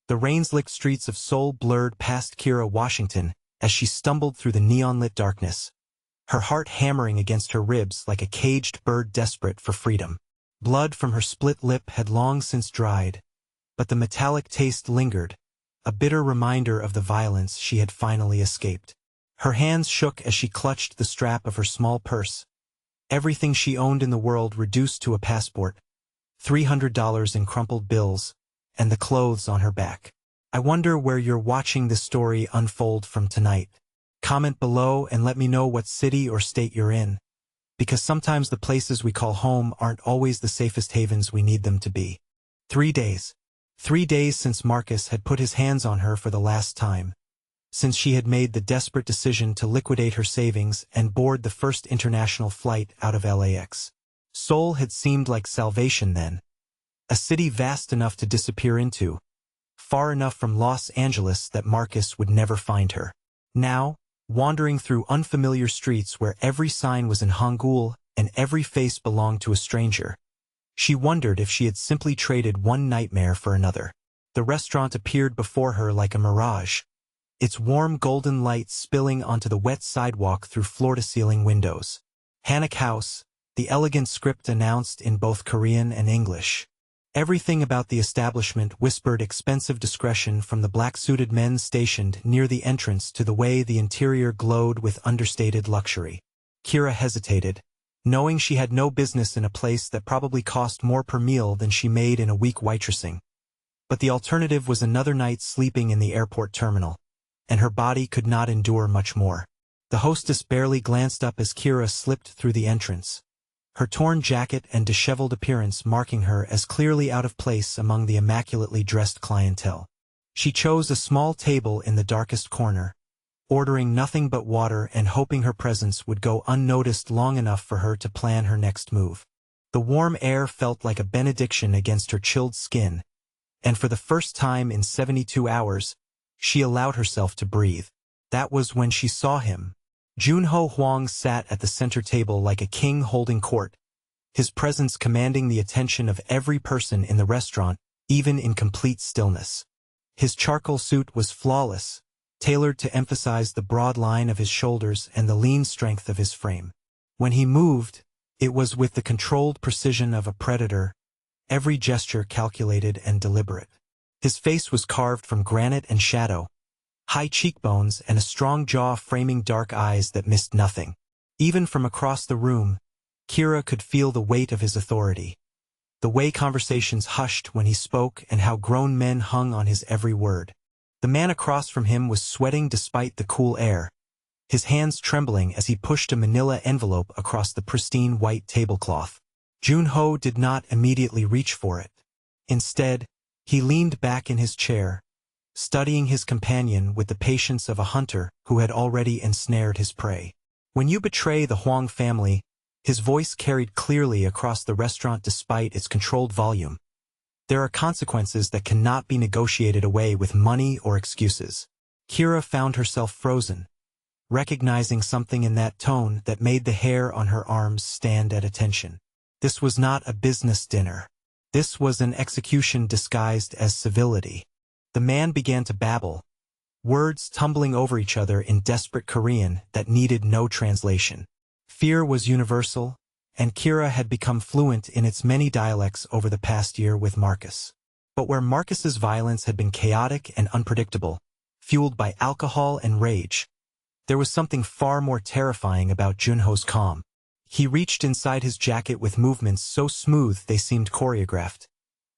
The rain-slicked streets of Seoul blurred past Kira Washington as she stumbled through the neon-lit darkness, her heart hammering against her ribs like a caged bird desperate for freedom. Blood from her split lip had long since dried, but the metallic taste lingered, a bitter reminder of the violence she had finally escaped. Her hands shook as she clutched the strap of her small purse, everything she owned in the world reduced to a passport, $300 in crumpled bills, and the clothes on her back. I wonder where you're watching this story unfold from tonight. Comment below and let me know what city or state you're in, because sometimes the places we call home aren't always the safest havens we need them to be. 3 days. 3 days since Marcus had put his hands on her for the last time, since she had made the desperate decision to liquidate her savings and board the first international flight out of LAX. Seoul had seemed like salvation then, a city vast enough to disappear into, far enough from Los Angeles that Marcus would never find her. Now, wandering through unfamiliar streets where every sign was in Hangul and every face belonged to a stranger, she wondered if she had simply traded one nightmare for another. The restaurant appeared before her like a mirage, its warm golden light spilling onto the wet sidewalk through floor-to-ceiling windows. Hanok House, the elegant script announced in both Korean and English. Everything about the establishment whispered expensive discretion, from the black-suited men stationed near the entrance to the way the interior glowed with understated luxury. Kira hesitated, knowing she had no business in a place that probably cost more per meal than she made in a week waitressing. But the alternative was another night sleeping in the airport terminal, and her body could not endure much more. The hostess barely glanced up as Kira slipped through the entrance, her torn jacket and disheveled appearance marking her as clearly out of place among the immaculately dressed clientele. She chose a small table in the darkest corner, ordering nothing but water and hoping her presence would go unnoticed long enough for her to plan her next move. The warm air felt like a benediction against her chilled skin, and for the first time in 72 hours, she allowed herself to breathe. That was when she saw him. Junho Huang sat at the center table like a king holding court, his presence commanding the attention of every person in the restaurant, even in complete stillness. His charcoal suit was flawless, tailored to emphasize the broad line of his shoulders and the lean strength of his frame. When he moved, it was with the controlled precision of a predator, every gesture calculated and deliberate. His face was carved from granite and shadow, high cheekbones and a strong jaw framing dark eyes that missed nothing. Even from across the room, Kira could feel the weight of his authority, the way conversations hushed when he spoke and how grown men hung on his every word. The man across from him was sweating despite the cool air, his hands trembling as he pushed a manila envelope across the pristine white tablecloth. Junho did not immediately reach for it. Instead, he leaned back in his chair, studying his companion with the patience of a hunter who had already ensnared his prey. When you betray the Huang family, his voice carried clearly across the restaurant despite its controlled volume. There are consequences that cannot be negotiated away with money or excuses. Kira found herself frozen, recognizing something in that tone that made the hair on her arms stand at attention. This was not a business dinner. This was an execution disguised as civility. The man began to babble, words tumbling over each other in desperate Korean that needed no translation. Fear was universal, and Kira had become fluent in its many dialects over the past year with Marcus. But where Marcus's violence had been chaotic and unpredictable, fueled by alcohol and rage, there was something far more terrifying about Junho's calm. He reached inside his jacket with movements so smooth they seemed choreographed,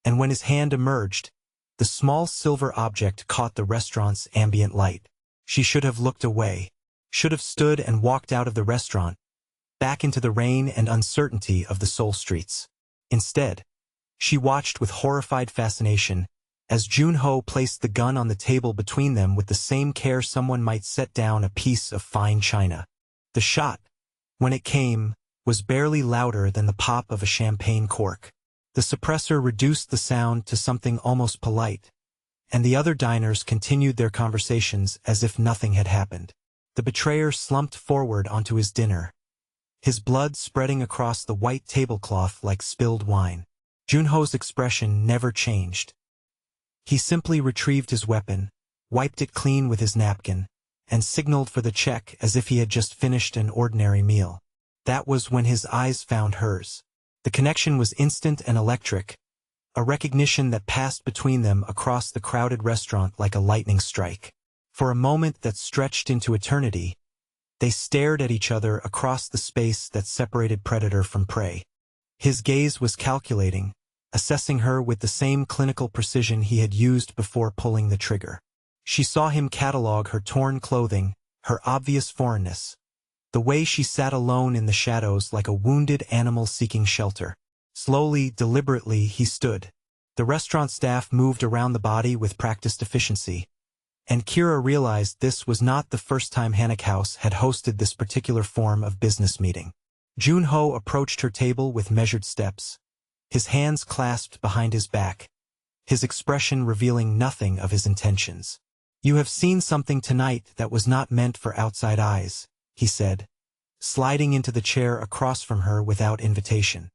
and when his hand emerged, the small silver object caught the restaurant's ambient light. She should have looked away, should have stood and walked out of the restaurant, back into the rain and uncertainty of the Seoul streets. Instead, she watched with horrified fascination as Junho placed the gun on the table between them with the same care someone might set down a piece of fine china. The shot, when it came, was barely louder than the pop of a champagne cork. The suppressor reduced the sound to something almost polite, and the other diners continued their conversations as if nothing had happened. The betrayer slumped forward onto his dinner, his blood spreading across the white tablecloth like spilled wine. Junho's expression never changed. He simply retrieved his weapon, wiped it clean with his napkin, and signaled for the check as if he had just finished an ordinary meal. That was when his eyes found hers. The connection was instant and electric, a recognition that passed between them across the crowded restaurant like a lightning strike. For a moment that stretched into eternity, they stared at each other across the space that separated predator from prey. His gaze was calculating, assessing her with the same clinical precision he had used before pulling the trigger. She saw him catalog her torn clothing, her obvious foreignness, the way she sat alone in the shadows like a wounded animal seeking shelter. Slowly, deliberately, he stood. The restaurant staff moved around the body with practiced efficiency, and Kira realized this was not the first time Hannock House had hosted this particular form of business meeting. Junho approached her table with measured steps, his hands clasped behind his back, his expression revealing nothing of his intentions. "You have seen something tonight that was not meant for outside eyes," he said, sliding into the chair across from her without invitation.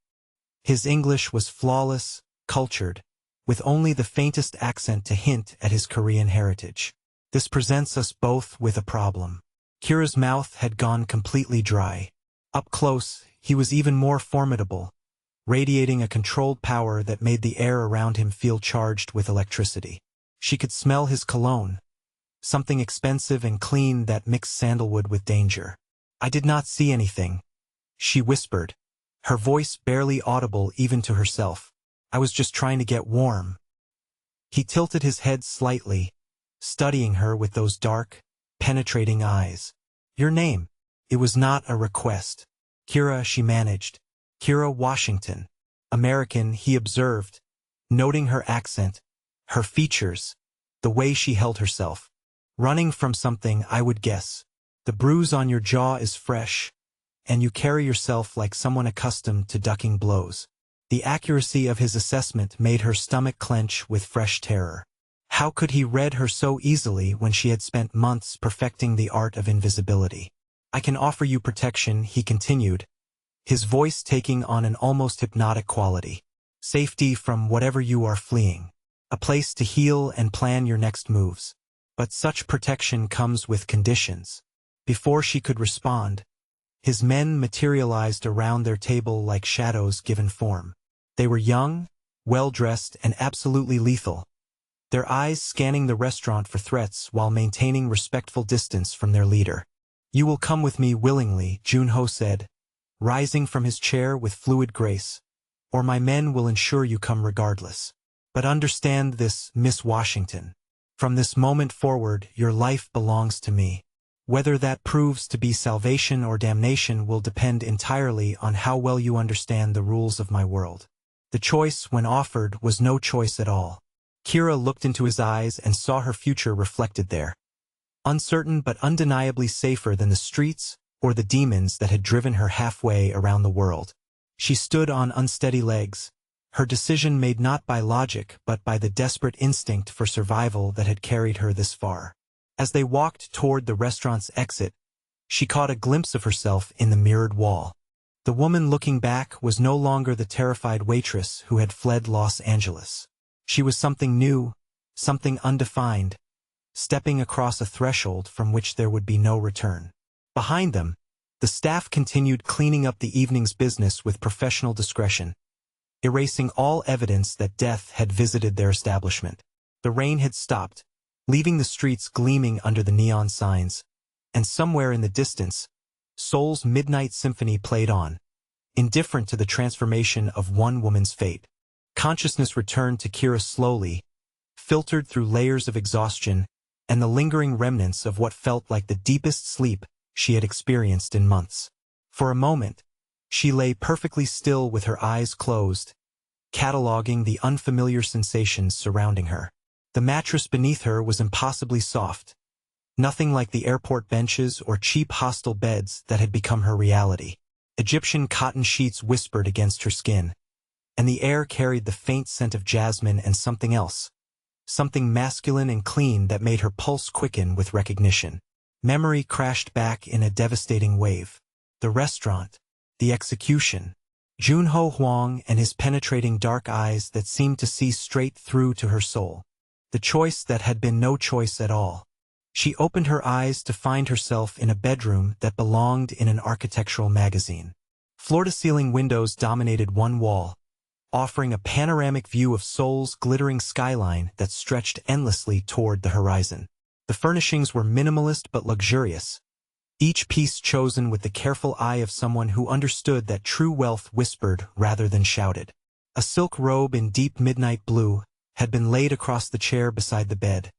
His English was flawless, cultured, with only the faintest accent to hint at his Korean heritage. "This presents us both with a problem." Kira's mouth had gone completely dry. Up close, he was even more formidable, radiating a controlled power that made the air around him feel charged with electricity. She could smell his cologne, something expensive and clean that mixed sandalwood with danger. "I did not see anything," she whispered, her voice barely audible even to herself. "I was just trying to get warm." He tilted his head slightly, studying her with those dark, penetrating eyes. "Your name." It was not a request. "Kira," she managed. "Kira Washington." American, he observed, noting her accent, her features, the way she held herself. "Running from something, I would guess. The bruise on your jaw is fresh, and you carry yourself like someone accustomed to ducking blows." The accuracy of his assessment made her stomach clench with fresh terror. How could he read her so easily when she had spent months perfecting the art of invisibility? "I can offer you protection," he continued, his voice taking on an almost hypnotic quality. "Safety from whatever you are fleeing. A place to heal and plan your next moves. But such protection comes with conditions." Before she could respond, his men materialized around their table like shadows given form. They were young, well-dressed, and absolutely lethal, their eyes scanning the restaurant for threats while maintaining respectful distance from their leader. "You will come with me willingly," Junho said, rising from his chair with fluid grace, "or my men will ensure you come regardless. But understand this, Miss Washington. From this moment forward, your life belongs to me. Whether that proves to be salvation or damnation will depend entirely on how well you understand the rules of my world." The choice, when offered, was no choice at all. Kira looked into his eyes and saw her future reflected there. Uncertain but undeniably safer than the streets or the demons that had driven her halfway around the world. She stood on unsteady legs, her decision made not by logic but by the desperate instinct for survival that had carried her this far. As they walked toward the restaurant's exit, she caught a glimpse of herself in the mirrored wall. The woman looking back was no longer the terrified waitress who had fled Los Angeles. She was something new, something undefined, stepping across a threshold from which there would be no return. Behind them, the staff continued cleaning up the evening's business with professional discretion, erasing all evidence that death had visited their establishment. The rain had stopped, leaving the streets gleaming under the neon signs, and somewhere in the distance, Seoul's Midnight Symphony played on, indifferent to the transformation of one woman's fate. Consciousness returned to Kira slowly, filtered through layers of exhaustion and the lingering remnants of what felt like the deepest sleep she had experienced in months. For a moment, she lay perfectly still with her eyes closed, cataloging the unfamiliar sensations surrounding her. The mattress beneath her was impossibly soft, nothing like the airport benches or cheap hostel beds that had become her reality. Egyptian cotton sheets whispered against her skin, and the air carried the faint scent of jasmine and something else, something masculine and clean that made her pulse quicken with recognition. Memory crashed back in a devastating wave. The restaurant, the execution, Junho Huang and his penetrating dark eyes that seemed to see straight through to her soul. the choice that had been no choice at all. She opened her eyes to find herself in a bedroom that belonged in an architectural magazine. Floor-to-ceiling windows dominated one wall, offering a panoramic view of Seoul's glittering skyline that stretched endlessly toward the horizon. The furnishings were minimalist but luxurious, each piece chosen with the careful eye of someone who understood that true wealth whispered rather than shouted. A silk robe in deep midnight blue had been laid across the chair beside the bed,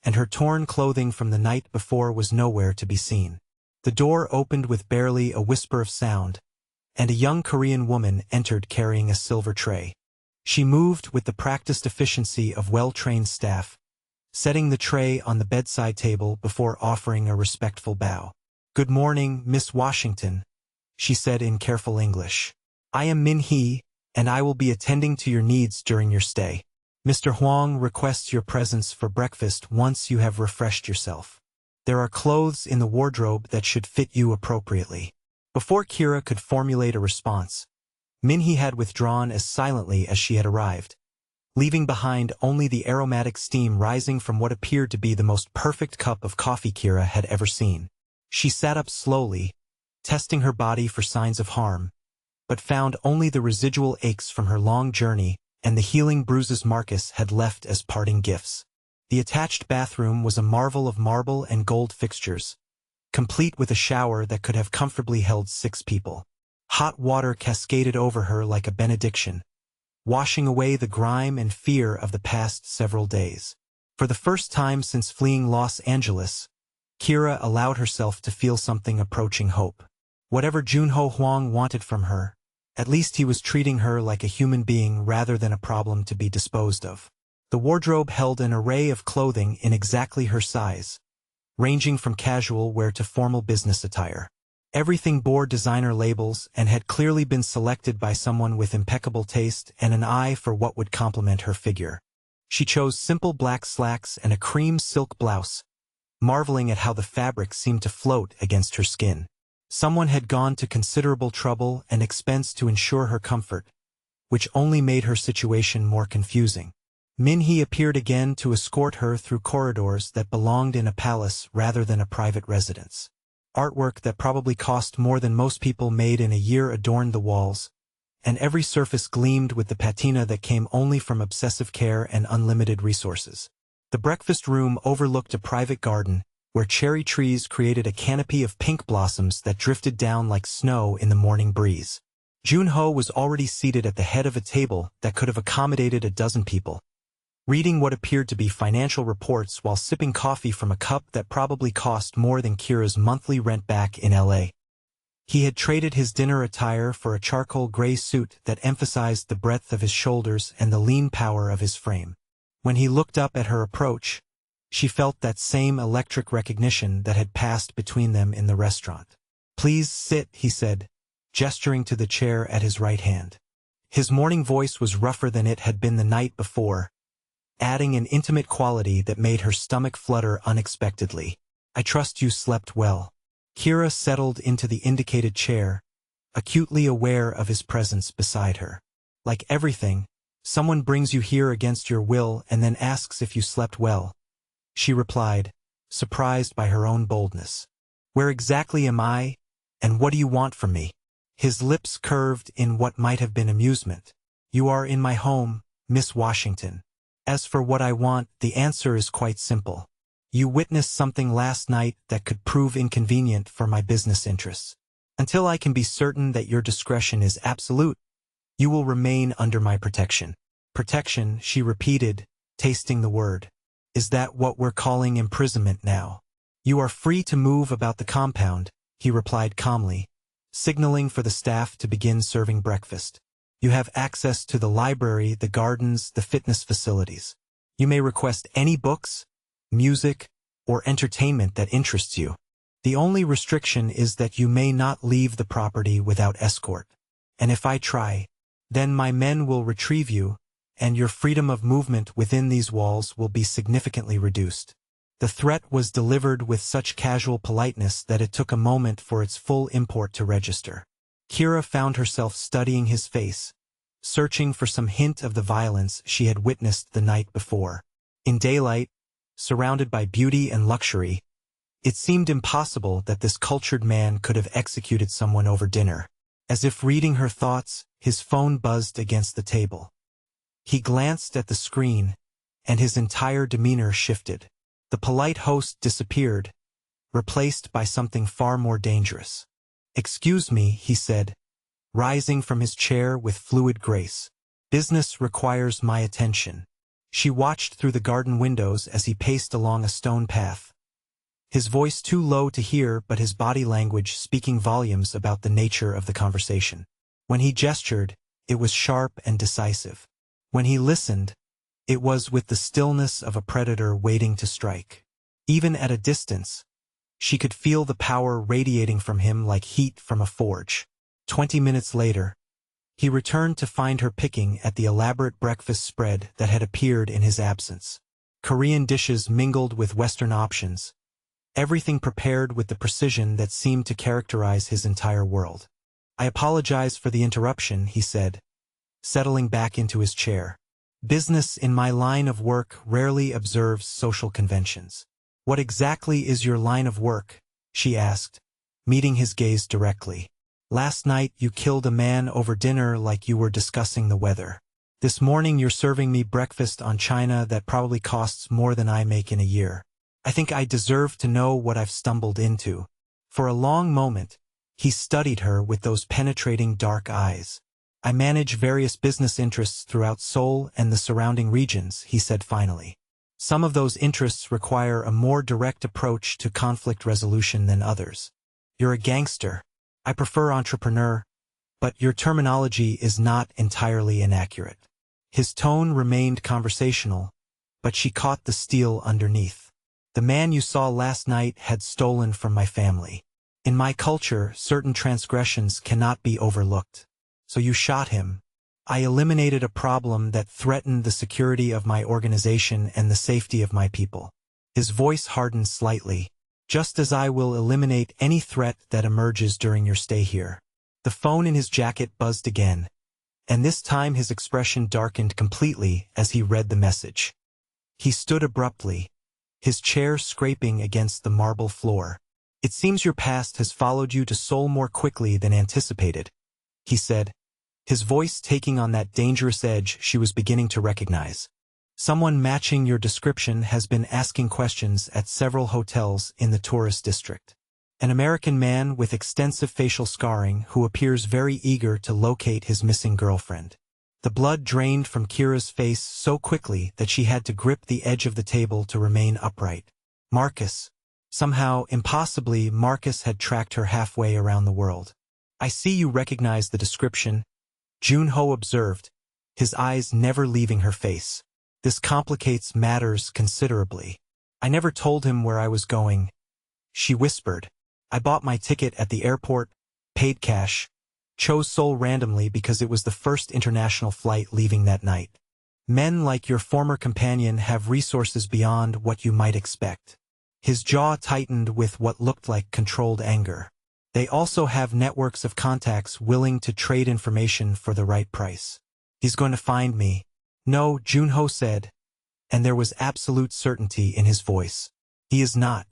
and her torn clothing from the night before was nowhere to be seen. The door opened with barely a whisper of sound, and a young Korean woman entered carrying a silver tray. She moved with the practiced efficiency of well-trained staff, setting the tray on the bedside table before offering a respectful bow. "Good morning, Miss Washington," she said in careful English. "I am Min-hee, and I will be attending to your needs during your stay. Mr. Huang requests your presence for breakfast once you have refreshed yourself. There are clothes in the wardrobe that should fit you appropriately." Before Kira could formulate a response, Min-hee had withdrawn as silently as she had arrived, leaving behind only the aromatic steam rising from what appeared to be the most perfect cup of coffee Kira had ever seen. She sat up slowly, testing her body for signs of harm, but found only the residual aches from her long journey and the healing bruises Marcus had left as parting gifts. The attached bathroom was a marvel of marble and gold fixtures, complete with a shower that could have comfortably held 6 people. Hot water cascaded over her like a benediction, washing away the grime and fear of the past several days. For the first time since fleeing Los Angeles, Kira allowed herself to feel something approaching hope. Whatever Junho Huang wanted from her, at least he was treating her like a human being rather than a problem to be disposed of. The wardrobe held an array of clothing in exactly her size, ranging from casual wear to formal business attire. Everything bore designer labels and had clearly been selected by someone with impeccable taste and an eye for what would complement her figure. She chose simple black slacks and a cream silk blouse, marveling at how the fabric seemed to float against her skin. Someone had gone to considerable trouble and expense to ensure her comfort, which only made her situation more confusing. Min-hee appeared again to escort her through corridors that belonged in a palace rather than a private residence. Artwork that probably cost more than most people made in a year adorned the walls, and every surface gleamed with the patina that came only from obsessive care and unlimited resources. The breakfast room overlooked a private garden, where cherry trees created a canopy of pink blossoms that drifted down like snow in the morning breeze. Junho was already seated at the head of a table that could have accommodated a dozen people, reading what appeared to be financial reports while sipping coffee from a cup that probably cost more than Kira's monthly rent back in LA. He had traded his dinner attire for a charcoal gray suit that emphasized the breadth of his shoulders and the lean power of his frame. When he looked up at her approach, she felt that same electric recognition that had passed between them in the restaurant. "Please sit," he said, gesturing to the chair at his right hand. His morning voice was rougher than it had been the night before, adding an intimate quality that made her stomach flutter unexpectedly. "I trust you slept well." Kira settled into the indicated chair, acutely aware of his presence beside her. "Like everything, someone brings you here against your will and then asks if you slept well," she replied, surprised by her own boldness. "Where exactly am I, and what do you want from me?" His lips curved in what might have been amusement. "You are in my home, Miss Washington. As for what I want, the answer is quite simple. You witnessed something last night that could prove inconvenient for my business interests. Until I can be certain that your discretion is absolute, you will remain under my protection." "Protection," she repeated, tasting the word. "Is that what we're calling imprisonment now?" "You are free to move about the compound," he replied calmly, signaling for the staff to begin serving breakfast. "You have access to the library, the gardens, the fitness facilities. You may request any books, music, or entertainment that interests you. The only restriction is that you may not leave the property without escort. And if I try, then my men will retrieve you, and your freedom of movement within these walls will be significantly reduced." The threat was delivered with such casual politeness that it took a moment for its full import to register. Kira found herself studying his face, searching for some hint of the violence she had witnessed the night before. In daylight, surrounded by beauty and luxury, it seemed impossible that this cultured man could have executed someone over dinner. As if reading her thoughts, his phone buzzed against the table. He glanced at the screen, and his entire demeanor shifted. The polite host disappeared, replaced by something far more dangerous. "Excuse me," he said, rising from his chair with fluid grace. "Business requires my attention." She watched through the garden windows as he paced along a stone path. His voice too low to hear, but his body language speaking volumes about the nature of the conversation. When he gestured, it was sharp and decisive. When he listened, it was with the stillness of a predator waiting to strike. Even at a distance, she could feel the power radiating from him like heat from a forge. 20 minutes later, he returned to find her picking at the elaborate breakfast spread that had appeared in his absence. Korean dishes mingled with Western options, everything prepared with the precision that seemed to characterize his entire world. "I apologize for the interruption," he said, settling back into his chair. "Business in my line of work rarely observes social conventions." "What exactly is your line of work?" she asked, meeting his gaze directly. "Last night you killed a man over dinner like you were discussing the weather. This morning you're serving me breakfast on china that probably costs more than I make in a year. I think I deserve to know what I've stumbled into." For a long moment, he studied her with those penetrating dark eyes. "I manage various business interests throughout Seoul and the surrounding regions," he said finally. "Some of those interests require a more direct approach to conflict resolution than others. You're a gangster. I prefer entrepreneur, but your terminology is not entirely inaccurate." His tone remained conversational, but she caught the steel underneath. "The man you saw last night had stolen from my family. In my culture, certain transgressions cannot be overlooked. So you shot him. I eliminated a problem that threatened the security of my organization and the safety of my people." His voice hardened slightly. "Just as I will eliminate any threat that emerges during your stay here." The phone in his jacket buzzed again, and this time his expression darkened completely as he read the message. He stood abruptly, his chair scraping against the marble floor. "It seems your past has followed you to Seoul more quickly than anticipated," he said, his voice taking on that dangerous edge she was beginning to recognize. "Someone matching your description has been asking questions at several hotels in the tourist district. An American man with extensive facial scarring who appears very eager to locate his missing girlfriend." The blood drained from Kira's face so quickly that she had to grip the edge of the table to remain upright. Marcus. Somehow, impossibly, Marcus had tracked her halfway around the world. "I see you recognize the description," Junho observed, his eyes never leaving her face. "This complicates matters considerably." "I never told him where I was going," she whispered. "I bought my ticket at the airport, paid cash, chose Seoul randomly because it was the first international flight leaving that night. Men like your former companion have resources beyond what you might expect." His jaw tightened with what looked like controlled anger. "They also have networks of contacts willing to trade information for the right price." "He's going to find me." "No," Junho said, and there was absolute certainty in his voice. "He is not.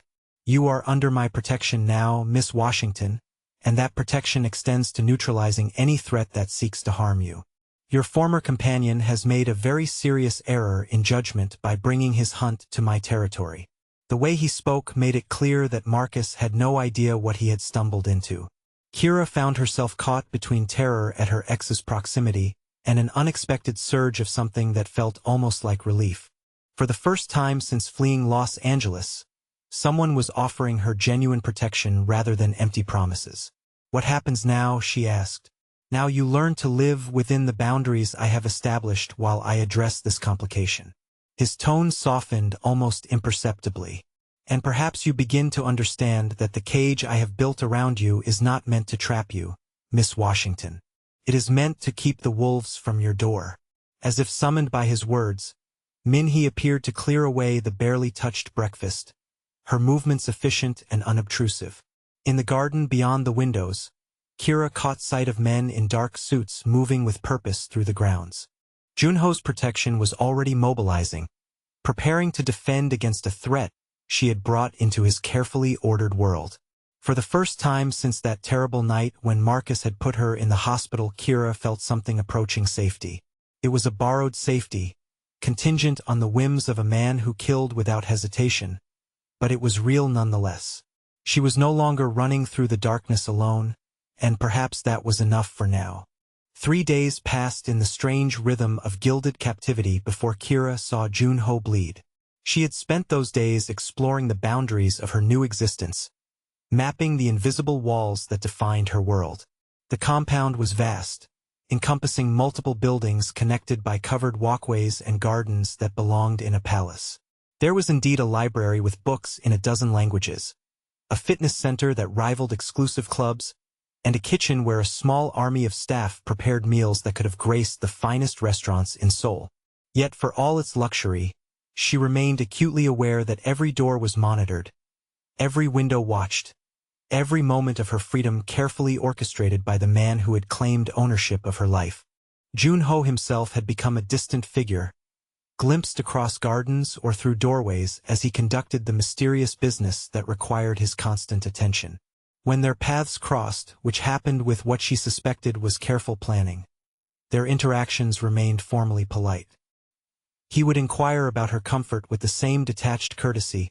You are under my protection now, Miss Washington, and that protection extends to neutralizing any threat that seeks to harm you. Your former companion has made a very serious error in judgment by bringing his hunt to my territory." The way he spoke made it clear that Marcus had no idea what he had stumbled into. Kira found herself caught between terror at her ex's proximity and an unexpected surge of something that felt almost like relief. For the first time since fleeing Los Angeles, someone was offering her genuine protection rather than empty promises. "What happens now?" she asked. "Now you learn to live within the boundaries I have established while I address this complication." His tone softened almost imperceptibly. "And perhaps you begin to understand that the cage I have built around you is not meant to trap you, Miss Washington. It is meant to keep the wolves from your door." As if summoned by his words, Minhee appeared to clear away the barely touched breakfast, her movements efficient and unobtrusive. In the garden beyond the windows, Kira caught sight of men in dark suits moving with purpose through the grounds. Junho's protection was already mobilizing, preparing to defend against a threat she had brought into his carefully ordered world. For the first time since that terrible night when Marcus had put her in the hospital, Kira felt something approaching safety. It was a borrowed safety, contingent on the whims of a man who killed without hesitation, but it was real nonetheless. She was no longer running through the darkness alone, and perhaps that was enough for now. 3 days passed in the strange rhythm of gilded captivity before Kira saw Junho bleed. She had spent those days exploring the boundaries of her new existence, mapping the invisible walls that defined her world. The compound was vast, encompassing multiple buildings connected by covered walkways and gardens that belonged in a palace. There was indeed a library with books in a dozen languages, a fitness center that rivaled exclusive clubs, and a kitchen where a small army of staff prepared meals that could have graced the finest restaurants in Seoul. Yet for all its luxury, she remained acutely aware that every door was monitored, every window watched, every moment of her freedom carefully orchestrated by the man who had claimed ownership of her life. Junho himself had become a distant figure, glimpsed across gardens or through doorways as he conducted the mysterious business that required his constant attention. When their paths crossed, which happened with what she suspected was careful planning, their interactions remained formally polite. He would inquire about her comfort with the same detached courtesy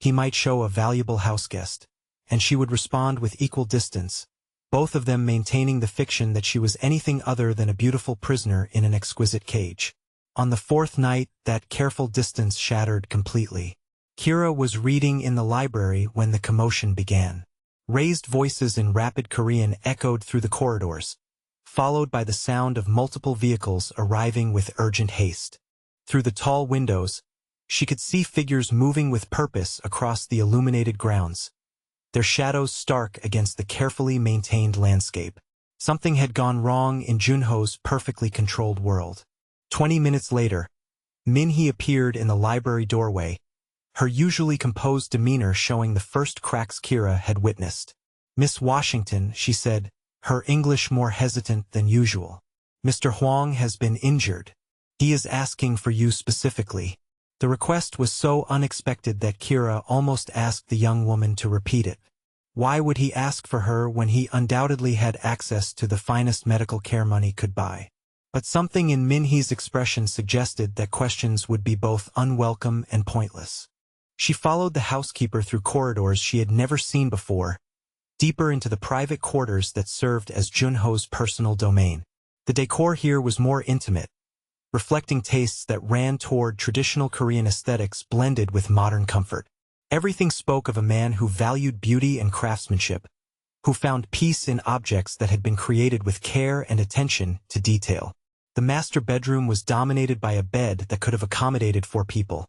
he might show a valuable houseguest, and she would respond with equal distance, both of them maintaining the fiction that she was anything other than a beautiful prisoner in an exquisite cage. On the 4th night, that careful distance shattered completely. Kira was reading in the library when the commotion began. Raised voices in rapid Korean echoed through the corridors, followed by the sound of multiple vehicles arriving with urgent haste. Through the tall windows, she could see figures moving with purpose across the illuminated grounds, their shadows stark against the carefully maintained landscape. Something had gone wrong in Junho's perfectly controlled world. 20 minutes later, Minhee appeared in the library doorway, her usually composed demeanor showing the first cracks Kira had witnessed. "Miss Washington," she said, her English more hesitant than usual. "Mr. Huang has been injured. He is asking for you specifically." The request was so unexpected that Kira almost asked the young woman to repeat it. Why would he ask for her when he undoubtedly had access to the finest medical care money could buy? But something in Minhee's expression suggested that questions would be both unwelcome and pointless. She followed the housekeeper through corridors she had never seen before, deeper into the private quarters that served as Junho's personal domain. The decor here was more intimate, reflecting tastes that ran toward traditional Korean aesthetics blended with modern comfort. Everything spoke of a man who valued beauty and craftsmanship, who found peace in objects that had been created with care and attention to detail. The master bedroom was dominated by a bed that could have accommodated 4 people.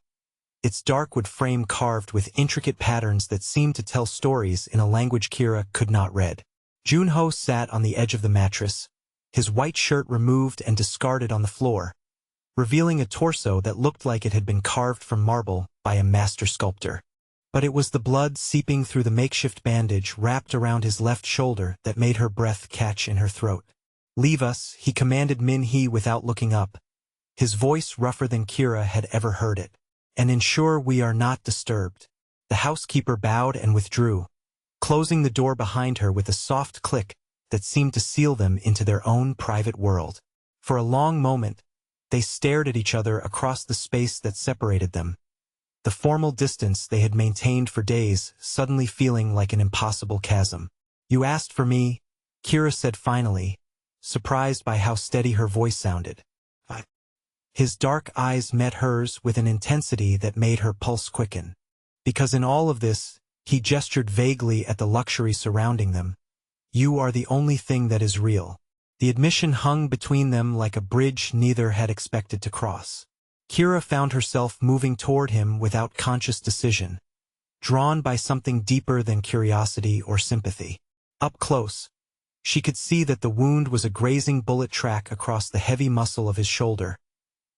Its dark wood frame carved with intricate patterns that seemed to tell stories in a language Kira could not read. Junho sat on the edge of the mattress, his white shirt removed and discarded on the floor, revealing a torso that looked like it had been carved from marble by a master sculptor. But it was the blood seeping through the makeshift bandage wrapped around his left shoulder that made her breath catch in her throat. "Leave us," he commanded Minhee without looking up, his voice rougher than Kira had ever heard it. "And ensure we are not disturbed." The housekeeper bowed and withdrew, closing the door behind her with a soft click that seemed to seal them into their own private world. For a long moment, they stared at each other across the space that separated them, the formal distance they had maintained for days suddenly feeling like an impossible chasm. "You asked for me," Kira said finally, surprised by how steady her voice sounded. His dark eyes met hers with an intensity that made her pulse quicken. "Because in all of this," he gestured vaguely at the luxury surrounding them, "you are the only thing that is real." The admission hung between them like a bridge neither had expected to cross. Kira found herself moving toward him without conscious decision, drawn by something deeper than curiosity or sympathy. Up close, she could see that the wound was a grazing bullet track across the heavy muscle of his shoulder,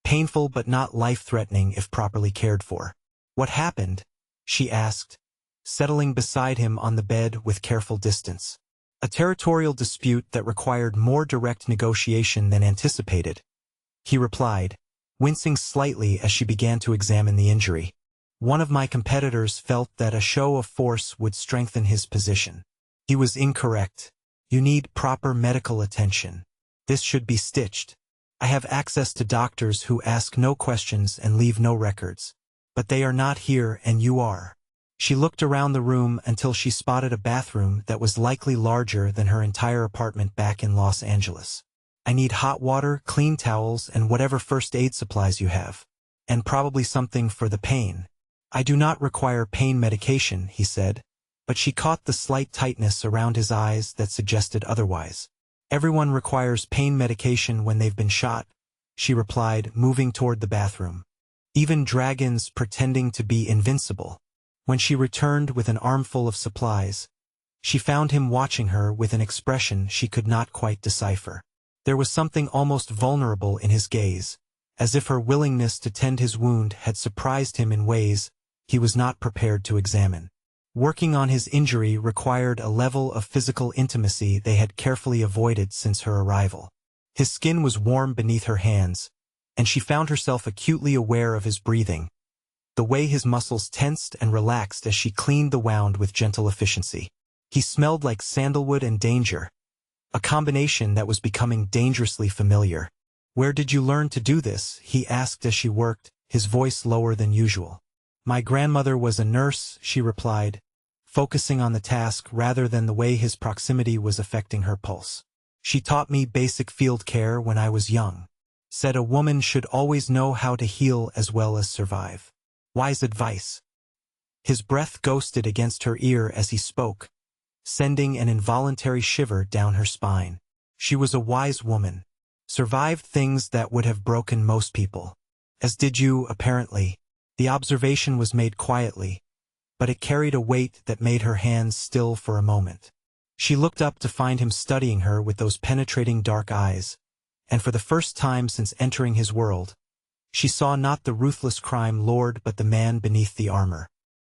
painful but not life-threatening if properly cared for. "What happened?" she asked, settling beside him on the bed with careful distance. "A territorial dispute that required more direct negotiation than anticipated," he replied, wincing slightly as she began to examine the injury. One of my competitors felt that a show of force would strengthen his position. He was incorrect. You need proper medical attention. This should be stitched. I have access to doctors who ask no questions and leave no records. But they are not here and you are. She looked around the room until she spotted a bathroom that was likely larger than her entire apartment back in Los Angeles. I need hot water, clean towels, and whatever first aid supplies you have. And probably something for the pain. I do not require pain medication, he said, but she caught the slight tightness around his eyes that suggested otherwise. Everyone requires pain medication when they've been shot, she replied, moving toward the bathroom. Even dragons pretending to be invincible. When she returned with an armful of supplies, she found him watching her with an expression she could not quite decipher. There was something almost vulnerable in his gaze, as if her willingness to tend his wound had surprised him in ways he was not prepared to examine. Working on his injury required a level of physical intimacy they had carefully avoided since her arrival. His skin was warm beneath her hands, and she found herself acutely aware of his breathing, the way his muscles tensed and relaxed as she cleaned the wound with gentle efficiency. He smelled like sandalwood and danger, a combination that was becoming dangerously familiar. "Where did you learn to do this?" he asked as she worked, his voice lower than usual. "My grandmother was a nurse," she replied, focusing on the task rather than the way his proximity was affecting her pulse. "She taught me basic field care when I was young. Said a woman should always know how to heal as well as survive. Wise advice." His breath ghosted against her ear as he spoke, sending an involuntary shiver down her spine. She was a wise woman. Survived things that would have broken most people. As did you, apparently. The observation was made quietly, but it carried a weight that made her hands still for a moment. She looked up to find him studying her with those penetrating dark eyes, and for the first time since entering his world, she saw not the ruthless crime lord but the man beneath the armor.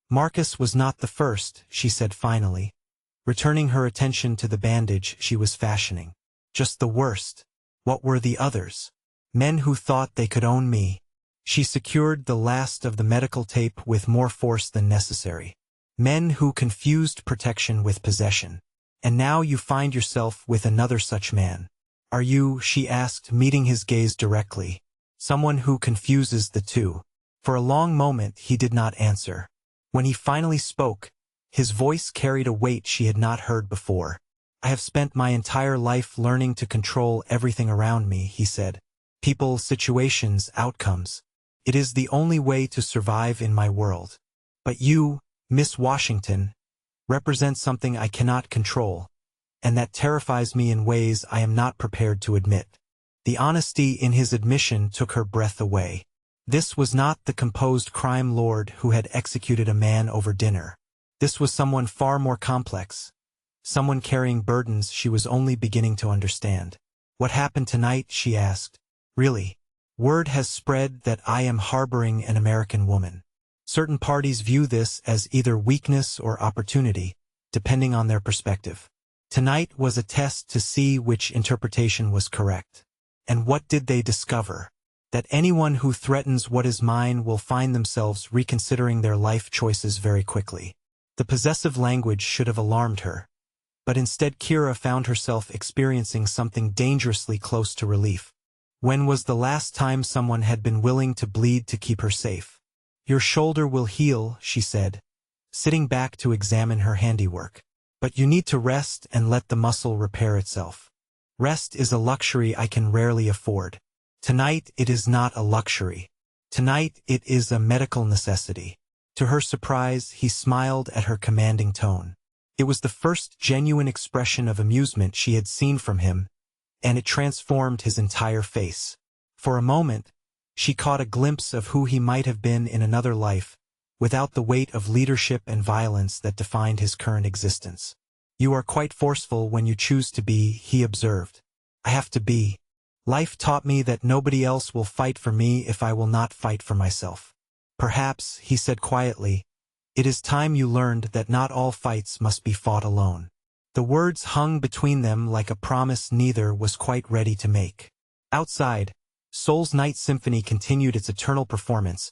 "Marcus was not the first," she said finally, returning her attention to the bandage she was fashioning. "Just the worst. What were the others? Men who thought they could own me." She secured the last of the medical tape with more force than necessary. "Men who confused protection with possession. And now you find yourself with another such man. Are you," she asked, meeting his gaze directly, "someone who confuses the two?" For a long moment he did not answer. When he finally spoke, his voice carried a weight she had not heard before. "I have spent my entire life learning to control everything around me," he said. "People, situations, outcomes. It is the only way to survive in my world. But you, Miss Washington, represent something I cannot control, and that terrifies me in ways I am not prepared to admit." The honesty in his admission took her breath away. This was not the composed crime lord who had executed a man over dinner. This was someone far more complex, someone carrying burdens she was only beginning to understand. "What happened tonight?" she asked. "Really? Word has spread that I am harboring an American woman. Certain parties view this as either weakness or opportunity, depending on their perspective. Tonight was a test to see which interpretation was correct. And what did they discover? That anyone who threatens what is mine will find themselves reconsidering their life choices very quickly." The possessive language should have alarmed her, but instead Kira found herself experiencing something dangerously close to relief. When was the last time someone had been willing to bleed to keep her safe? "Your shoulder will heal," she said, sitting back to examine her handiwork. "But you need to rest and let the muscle repair itself. Rest is a luxury I can rarely afford. Tonight it is not a luxury. Tonight it is a medical necessity." To her surprise, he smiled at her commanding tone. It was the first genuine expression of amusement she had seen from him, and it transformed his entire face. For a moment, she caught a glimpse of who he might have been in another life, without the weight of leadership and violence that defined his current existence. "You are quite forceful when you choose to be," he observed. "I have to be. Life taught me that nobody else will fight for me if I will not fight for myself." "Perhaps," he said quietly, "it is time you learned that not all fights must be fought alone." The words hung between them like a promise neither was quite ready to make. Outside, Soul's Night Symphony continued its eternal performance,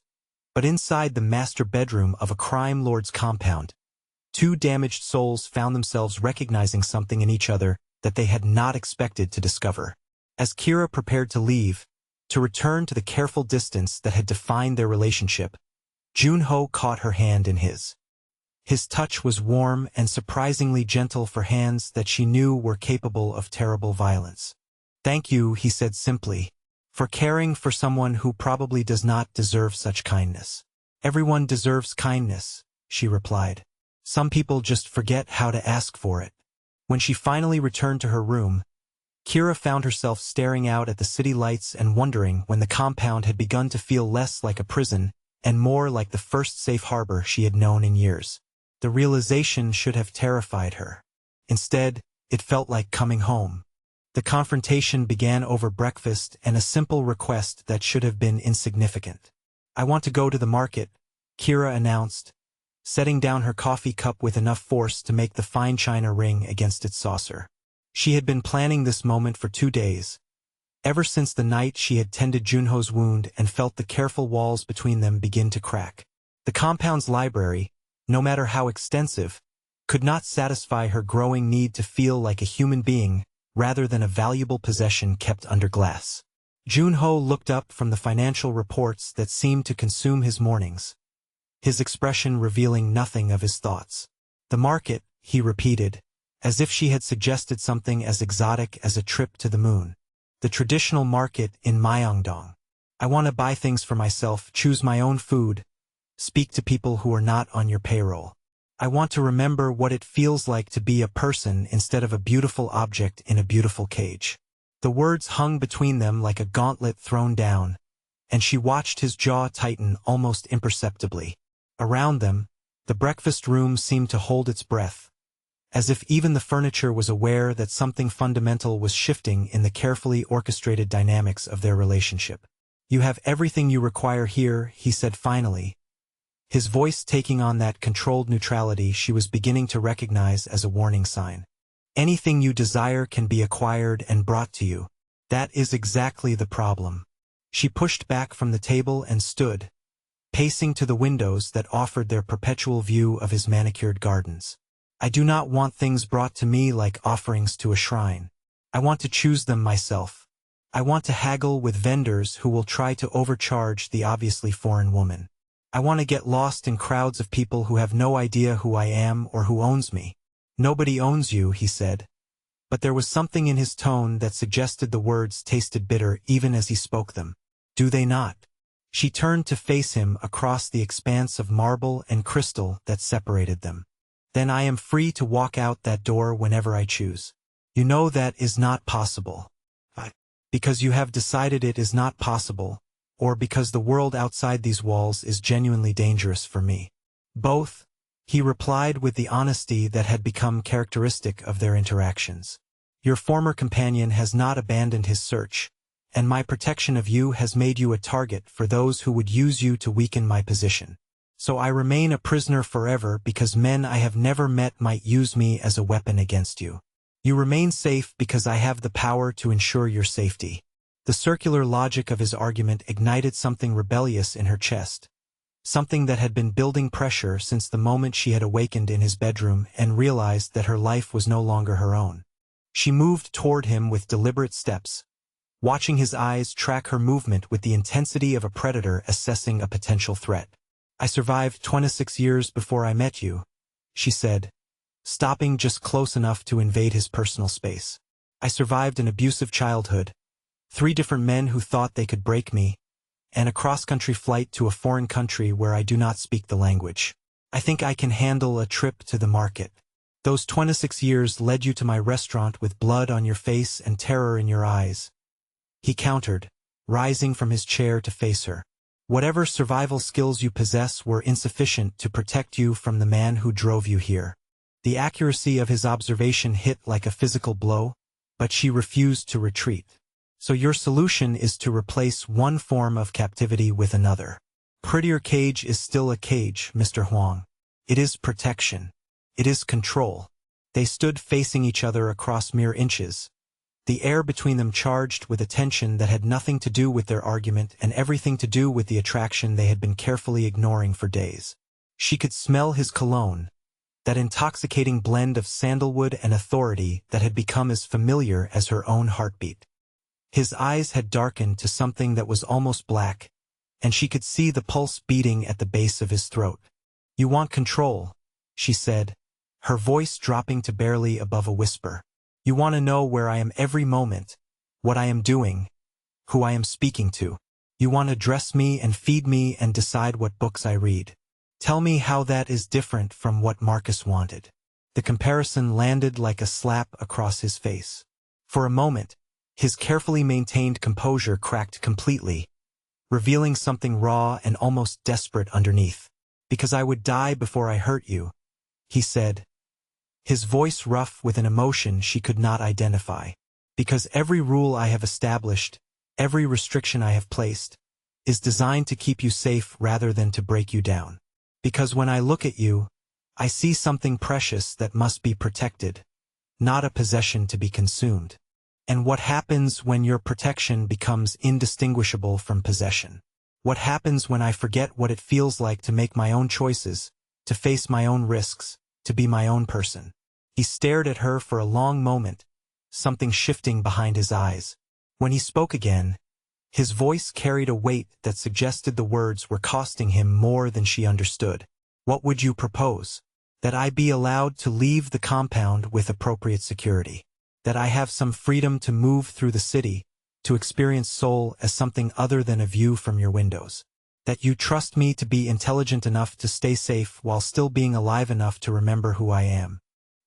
but inside the master bedroom of a crime lord's compound, two damaged souls found themselves recognizing something in each other that they had not expected to discover. As Kira prepared to leave, to return to the careful distance that had defined their relationship, Junho caught her hand in his. His touch was warm and surprisingly gentle for hands that she knew were capable of terrible violence. "Thank you," he said simply, "for caring for someone who probably does not deserve such kindness." "Everyone deserves kindness," she replied. "Some people just forget how to ask for it." When she finally returned to her room, Kira found herself staring out at the city lights and wondering when the compound had begun to feel less like a prison and more like the first safe harbor she had known in years. The realization should have terrified her. Instead, it felt like coming home. The confrontation began over breakfast and a simple request that should have been insignificant. "I want to go to the market," Kira announced, setting down her coffee cup with enough force to make the fine china ring against its saucer. She had been planning this moment for 2 days, ever since the night she had tended Junho's wound and felt the careful walls between them begin to crack. The compound's library, no matter how extensive, could not satisfy her growing need to feel like a human being rather than a valuable possession kept under glass. Junho looked up from the financial reports that seemed to consume his mornings, his expression revealing nothing of his thoughts. "The market," he repeated, as if she had suggested something as exotic as a trip to the moon. "The traditional market in Myeongdong. I want to buy things for myself, choose my own food, speak to people who are not on your payroll. I want to remember what it feels like to be a person instead of a beautiful object in a beautiful cage." The words hung between them like a gauntlet thrown down, and she watched his jaw tighten almost imperceptibly. Around them, the breakfast room seemed to hold its breath, as if even the furniture was aware that something fundamental was shifting in the carefully orchestrated dynamics of their relationship. "You have everything you require here," he said finally, his voice taking on that controlled neutrality she was beginning to recognize as a warning sign. "Anything you desire can be acquired and brought to you. That is exactly the problem." She pushed back from the table and stood, pacing to the windows that offered their perpetual view of his manicured gardens. "I do not want things brought to me like offerings to a shrine. I want to choose them myself. I want to haggle with vendors who will try to overcharge the obviously foreign woman. I want to get lost in crowds of people who have no idea who I am or who owns me." "Nobody owns you," he said, but there was something in his tone that suggested the words tasted bitter even as he spoke them. "Do they not?" She turned to face him across the expanse of marble and crystal that separated them. "Then I am free to walk out that door whenever I choose. You know that is not possible. Because you have decided it is not possible, or because the world outside these walls is genuinely dangerous for me." "Both," he replied with the honesty that had become characteristic of their interactions. "Your former companion has not abandoned his search, and my protection of you has made you a target for those who would use you to weaken my position. So I remain a prisoner forever because men I have never met might use me as a weapon against you. You remain safe because I have the power to ensure your safety." The circular logic of his argument ignited something rebellious in her chest, something that had been building pressure since the moment she had awakened in his bedroom and realized that her life was no longer her own. She moved toward him with deliberate steps, watching his eyes track her movement with the intensity of a predator assessing a potential threat. "I survived 26 years before I met you," she said, stopping just close enough to invade his personal space. "I survived an abusive childhood, 3 different men who thought they could break me, and a cross-country flight to a foreign country where I do not speak the language. I think I can handle a trip to the market. Those 26 years led you to my restaurant with blood on your face and terror in your eyes," he countered, rising from his chair to face her. "Whatever survival skills you possess were insufficient to protect you from the man who drove you here." The accuracy of his observation hit like a physical blow, but she refused to retreat. "So your solution is to replace one form of captivity with another. Prettier cage is still a cage, Mr. Huang. It is protection. It is control." They stood facing each other across mere inches, the air between them charged with a tension that had nothing to do with their argument and everything to do with the attraction they had been carefully ignoring for days. She could smell his cologne, that intoxicating blend of sandalwood and authority that had become as familiar as her own heartbeat. His eyes had darkened to something that was almost black, and she could see the pulse beating at the base of his throat. "You want control," she said, her voice dropping to barely above a whisper. "You want to know where I am every moment, what I am doing, who I am speaking to. You want to dress me and feed me and decide what books I read. Tell me how that is different from what Marcus wanted." The comparison landed like a slap across his face. For a moment, his carefully maintained composure cracked completely, revealing something raw and almost desperate underneath. "Because I would die before I hurt you," he said, his voice rough with an emotion she could not identify. "Because every rule I have established, every restriction I have placed, is designed to keep you safe rather than to break you down. Because when I look at you, I see something precious that must be protected, not a possession to be consumed. And what happens when your protection becomes indistinguishable from possession? What happens when I forget what it feels like to make my own choices, to face my own risks, to be my own person?" He stared at her for a long moment, something shifting behind his eyes. When he spoke again, his voice carried a weight that suggested the words were costing him more than she understood. "What would you propose? That I be allowed to leave the compound with appropriate security. That I have some freedom to move through the city, to experience Seoul as something other than a view from your windows. That you trust me to be intelligent enough to stay safe while still being alive enough to remember who I am."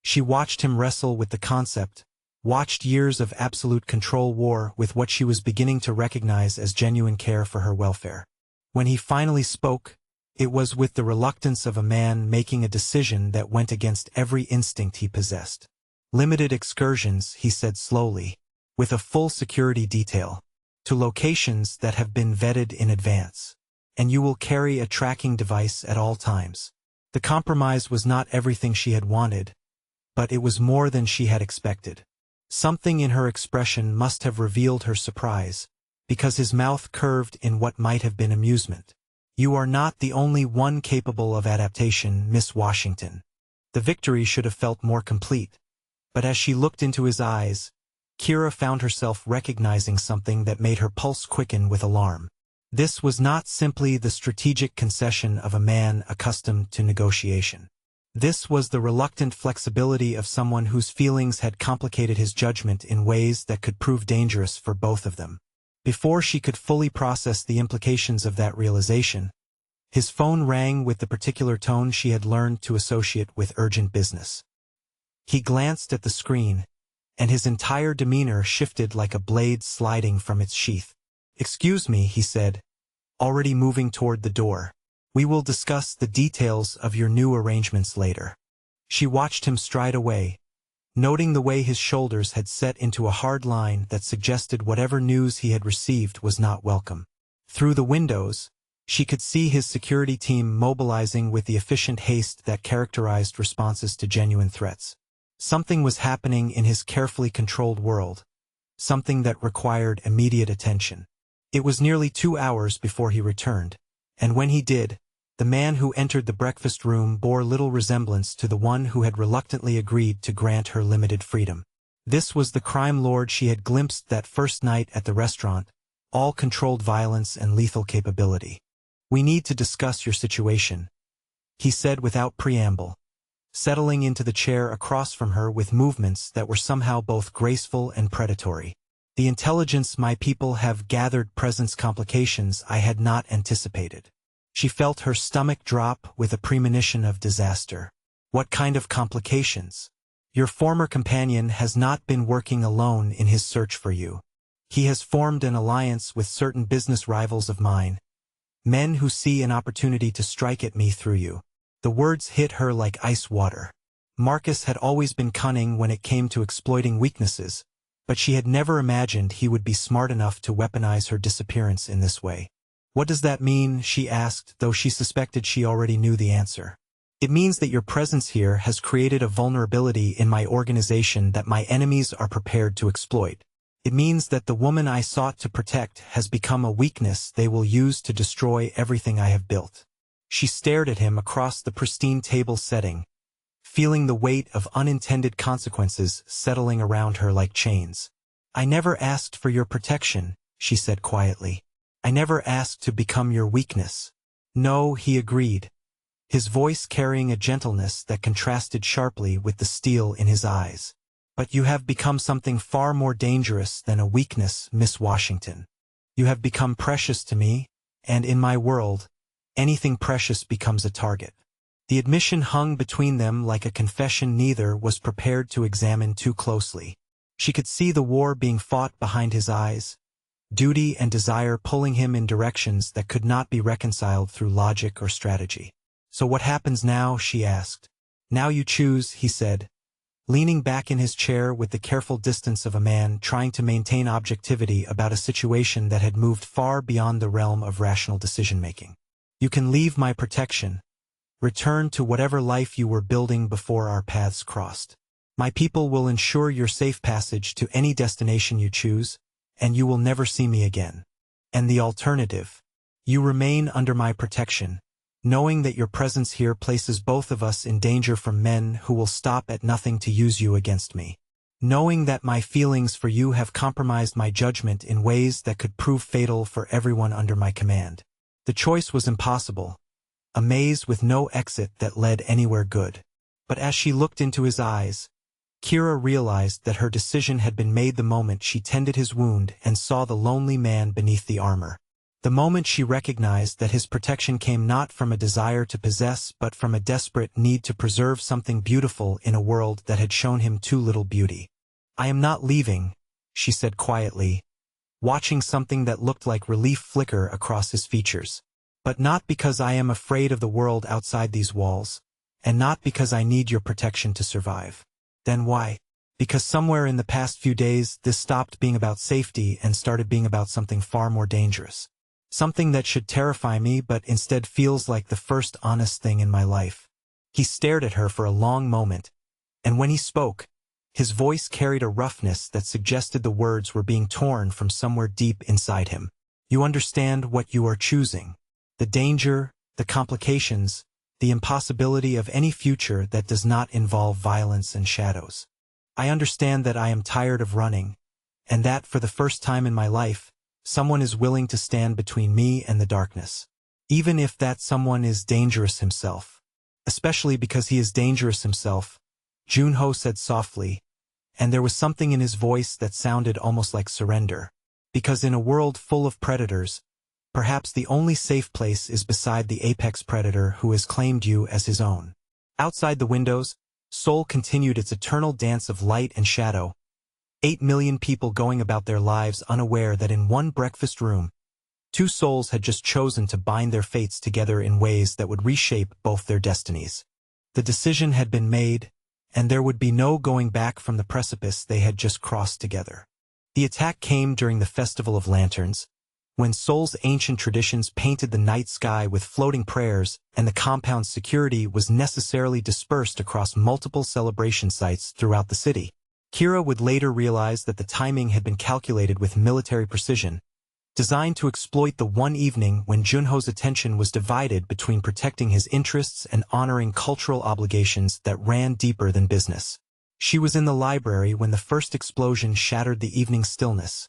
She watched him wrestle with the concept, watched years of absolute control war with what she was beginning to recognize as genuine care for her welfare. When he finally spoke, it was with the reluctance of a man making a decision that went against every instinct he possessed. "Limited excursions," he said slowly, "with a full security detail, to locations that have been vetted in advance. And you will carry a tracking device at all times." The compromise was not everything she had wanted, but it was more than she had expected. Something in her expression must have revealed her surprise, because his mouth curved in what might have been amusement. "You are not the only one capable of adaptation, Miss Washington." The victory should have felt more complete, but as she looked into his eyes, Kira found herself recognizing something that made her pulse quicken with alarm. This was not simply the strategic concession of a man accustomed to negotiation. This was the reluctant flexibility of someone whose feelings had complicated his judgment in ways that could prove dangerous for both of them. Before she could fully process the implications of that realization, his phone rang with the particular tone she had learned to associate with urgent business. He glanced at the screen, and his entire demeanor shifted like a blade sliding from its sheath. "Excuse me," he said, already moving toward the door. "We will discuss the details of your new arrangements later." She watched him stride away, noting the way his shoulders had set into a hard line that suggested whatever news he had received was not welcome. Through the windows, she could see his security team mobilizing with the efficient haste that characterized responses to genuine threats. Something was happening in his carefully controlled world, something that required immediate attention. It was nearly 2 hours before he returned, and when he did, the man who entered the breakfast room bore little resemblance to the one who had reluctantly agreed to grant her limited freedom. This was the crime lord she had glimpsed that first night at the restaurant, all controlled violence and lethal capability. "We need to discuss your situation," he said without preamble, settling into the chair across from her with movements that were somehow both graceful and predatory. "The intelligence my people have gathered presents complications I had not anticipated." She felt her stomach drop with a premonition of disaster. "What kind of complications?" "Your former companion has not been working alone in his search for you. He has formed an alliance with certain business rivals of mine, men who see an opportunity to strike at me through you." The words hit her like ice water. Marcus had always been cunning when it came to exploiting weaknesses, but she had never imagined he would be smart enough to weaponize her disappearance in this way. "What does that mean?" she asked, though she suspected she already knew the answer. "It means that your presence here has created a vulnerability in my organization that my enemies are prepared to exploit. It means that the woman I sought to protect has become a weakness they will use to destroy everything I have built. She stared at him across the pristine table setting, feeling the weight of unintended consequences settling around her like chains. I never asked for your protection, she said quietly. I never asked to become your weakness. No, he agreed, his voice carrying a gentleness that contrasted sharply with the steel in his eyes. But you have become something far more dangerous than a weakness, Miss Washington. You have become precious to me, and in my world, anything precious becomes a target. The admission hung between them like a confession neither was prepared to examine too closely. She could see the war being fought behind his eyes, duty and desire pulling him in directions that could not be reconciled through logic or strategy. So what happens now, she asked. Now you choose, he said, leaning back in his chair with the careful distance of a man trying to maintain objectivity about a situation that had moved far beyond the realm of rational decision-making. You can leave my protection. Return to whatever life you were building before our paths crossed. My people will ensure your safe passage to any destination you choose, and you will never see me again. And the alternative? You remain under my protection, knowing that your presence here places both of us in danger from men who will stop at nothing to use you against me. Knowing that my feelings for you have compromised my judgment in ways that could prove fatal for everyone under my command. The choice was impossible, a maze with no exit that led anywhere good. But as she looked into his eyes, Kira realized that her decision had been made the moment she tended his wound and saw the lonely man beneath the armor. The moment she recognized that his protection came not from a desire to possess but from a desperate need to preserve something beautiful in a world that had shown him too little beauty. I am not leaving, she said quietly, watching something that looked like relief flicker across his features. But not because I am afraid of the world outside these walls, and not because I need your protection to survive. Then why? Because somewhere in the past few days this stopped being about safety and started being about something far more dangerous. Something that should terrify me but instead feels like the first honest thing in my life. He stared at her for a long moment, and when he spoke, his voice carried a roughness that suggested the words were being torn from somewhere deep inside him. You understand what you are choosing. The danger, the complications, the impossibility of any future that does not involve violence and shadows. I understand that I am tired of running, and that for the first time in my life, someone is willing to stand between me and the darkness. Even if that someone is dangerous himself. Especially because he is dangerous himself, Junho said softly, and there was something in his voice that sounded almost like surrender. Because in a world full of predators, perhaps the only safe place is beside the apex predator who has claimed you as his own. Outside the windows, Seoul continued its eternal dance of light and shadow. 8 million people going about their lives unaware that in one breakfast room, two souls had just chosen to bind their fates together in ways that would reshape both their destinies. The decision had been made, and there would be no going back from the precipice they had just crossed together. The attack came during the Festival of Lanterns, when Seoul's ancient traditions painted the night sky with floating prayers and the compound's security was necessarily dispersed across multiple celebration sites throughout the city. Kira would later realize that the timing had been calculated with military precision, designed to exploit the one evening when Junho's attention was divided between protecting his interests and honoring cultural obligations that ran deeper than business. She was in the library when the first explosion shattered the evening stillness,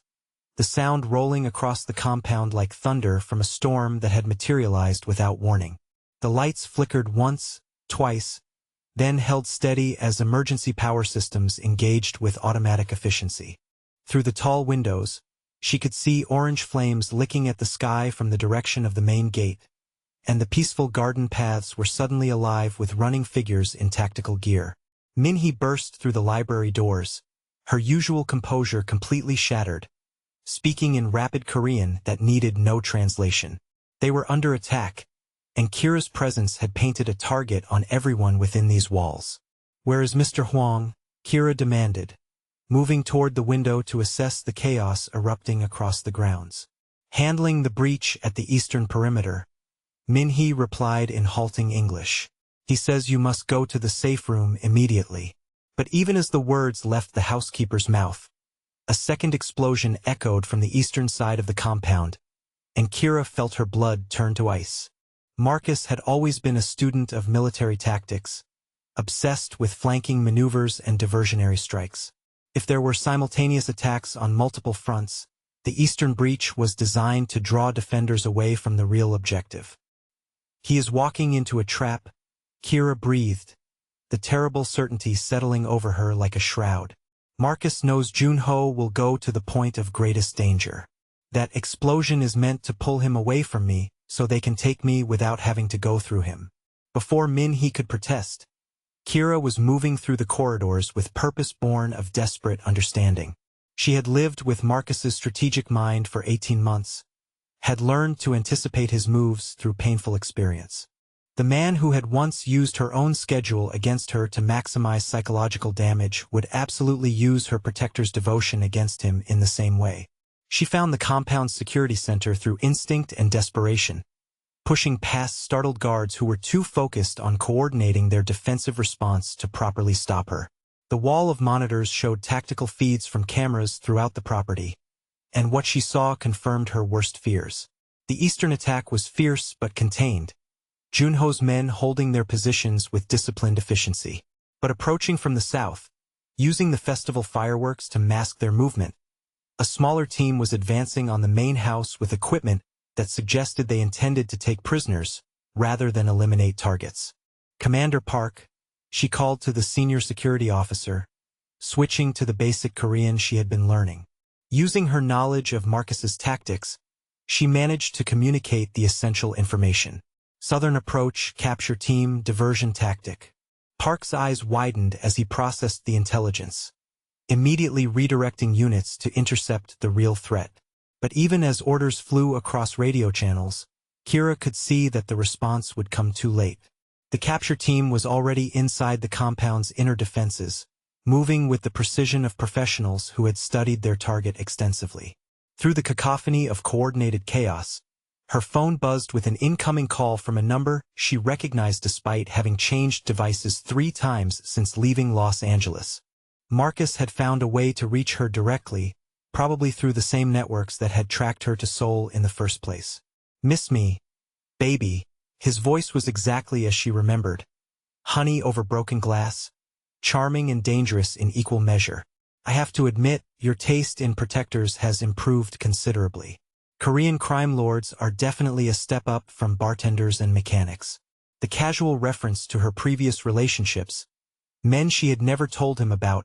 the sound rolling across the compound like thunder from a storm that had materialized without warning. The lights flickered once, twice, then held steady as emergency power systems engaged with automatic efficiency. Through the tall windows, she could see orange flames licking at the sky from the direction of the main gate, and the peaceful garden paths were suddenly alive with running figures in tactical gear. Minhee burst through the library doors, her usual composure completely shattered, speaking in rapid Korean that needed no translation. They were under attack, and Kira's presence had painted a target on everyone within these walls. "Where is Mr. Huang?" Kira demanded, moving toward the window to assess the chaos erupting across the grounds. Handling the breach at the eastern perimeter, Minhee replied in halting English. "He says you must go to the safe room immediately." But even as the words left the housekeeper's mouth, A second explosion echoed from the eastern side of the compound, and Kira felt her blood turn to ice. Marcus had always been a student of military tactics, obsessed with flanking maneuvers and diversionary strikes. If there were simultaneous attacks on multiple fronts, the eastern breach was designed to draw defenders away from the real objective. He is walking into a trap, Kira breathed, the terrible certainty settling over her like a shroud. Marcus knows Junho will go to the point of greatest danger. That explosion is meant to pull him away from me, so they can take me without having to go through him. Before Min-hee could protest, Kira was moving through the corridors with purpose born of desperate understanding. She had lived with Marcus's strategic mind for 18 months, had learned to anticipate his moves through painful experience. The man who had once used her own schedule against her to maximize psychological damage would absolutely use her protector's devotion against him in the same way. She found the compound's security center through instinct and desperation, pushing past startled guards who were too focused on coordinating their defensive response to properly stop her. The wall of monitors showed tactical feeds from cameras throughout the property, and what she saw confirmed her worst fears. The eastern attack was fierce but contained, Junho's men holding their positions with disciplined efficiency. But approaching from the south, using the festival fireworks to mask their movement, a smaller team was advancing on the main house with equipment that suggested they intended to take prisoners, rather than eliminate targets. Commander Park, she called to the senior security officer, switching to the basic Korean she had been learning. Using her knowledge of Marcus's tactics, she managed to communicate the essential information. Southern approach, capture team, diversion tactic. Park's eyes widened as he processed the intelligence, immediately redirecting units to intercept the real threat. But even as orders flew across radio channels, Kira could see that the response would come too late. The capture team was already inside the compound's inner defenses, moving with the precision of professionals who had studied their target extensively. Through the cacophony of coordinated chaos, her phone buzzed with an incoming call from a number she recognized despite having changed devices 3 times since leaving Los Angeles. Marcus had found a way to reach her directly, probably through the same networks that had tracked her to Seoul in the first place. "Miss me, baby." His voice was exactly as she remembered. Honey over broken glass, charming and dangerous in equal measure. "I have to admit, your taste in protectors has improved considerably. Korean crime lords are definitely a step up from bartenders and mechanics." The casual reference to her previous relationships, men she had never told him about,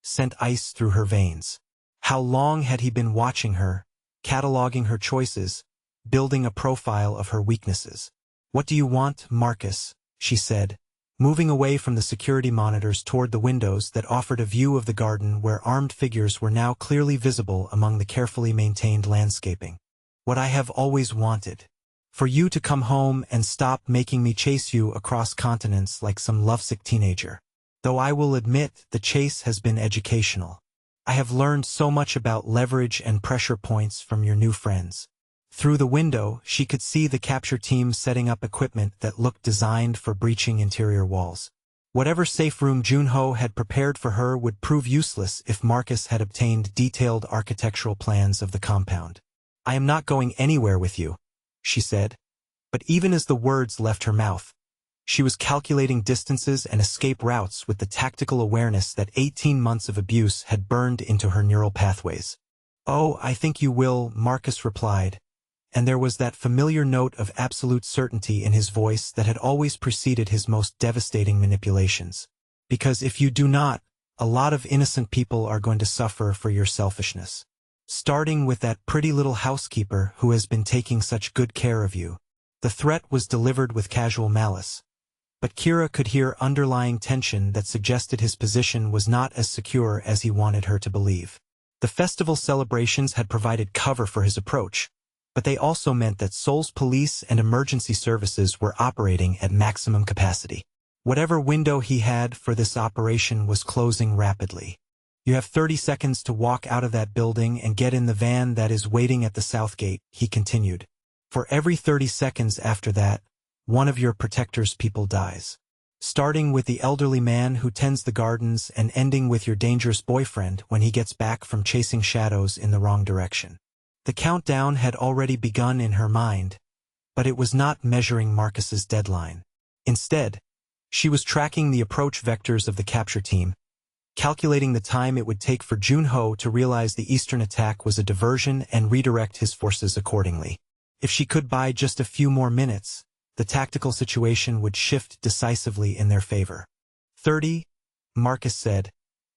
sent ice through her veins. How long had he been watching her, cataloging her choices, building a profile of her weaknesses? "What do you want, Marcus?" she said, moving away from the security monitors toward the windows that offered a view of the garden where armed figures were now clearly visible among the carefully maintained landscaping. "What I have always wanted. For you to come home and stop making me chase you across continents like some lovesick teenager. Though I will admit the chase has been educational. I have learned so much about leverage and pressure points from your new friends." Through the window, she could see the capture team setting up equipment that looked designed for breaching interior walls. Whatever safe room Junho had prepared for her would prove useless if Marcus had obtained detailed architectural plans of the compound. "I am not going anywhere with you," she said. But even as the words left her mouth, she was calculating distances and escape routes with the tactical awareness that 18 months of abuse had burned into her neural pathways. "Oh, I think you will," Marcus replied, and there was that familiar note of absolute certainty in his voice that had always preceded his most devastating manipulations. "Because if you do not, a lot of innocent people are going to suffer for your selfishness. Starting with that pretty little housekeeper who has been taking such good care of you." The threat was delivered with casual malice, but Kira could hear underlying tension that suggested his position was not as secure as he wanted her to believe. The festival celebrations had provided cover for his approach, but they also meant that Seoul's police and emergency services were operating at maximum capacity. Whatever window he had for this operation was closing rapidly. "You have 30 seconds to walk out of that building and get in the van that is waiting at the south gate," he continued. "For every 30 seconds after that, one of your protector's people dies." starting with the elderly man who tends the gardens and ending with your dangerous boyfriend when he gets back from chasing shadows in the wrong direction. The countdown had already begun in her mind, but it was not measuring Marcus's deadline. Instead, she was tracking the approach vectors of the capture team, calculating the time it would take for Junho to realize the eastern attack was a diversion and redirect his forces accordingly. If she could buy just a few more minutes, the tactical situation would shift decisively in their favor. 30, Marcus said,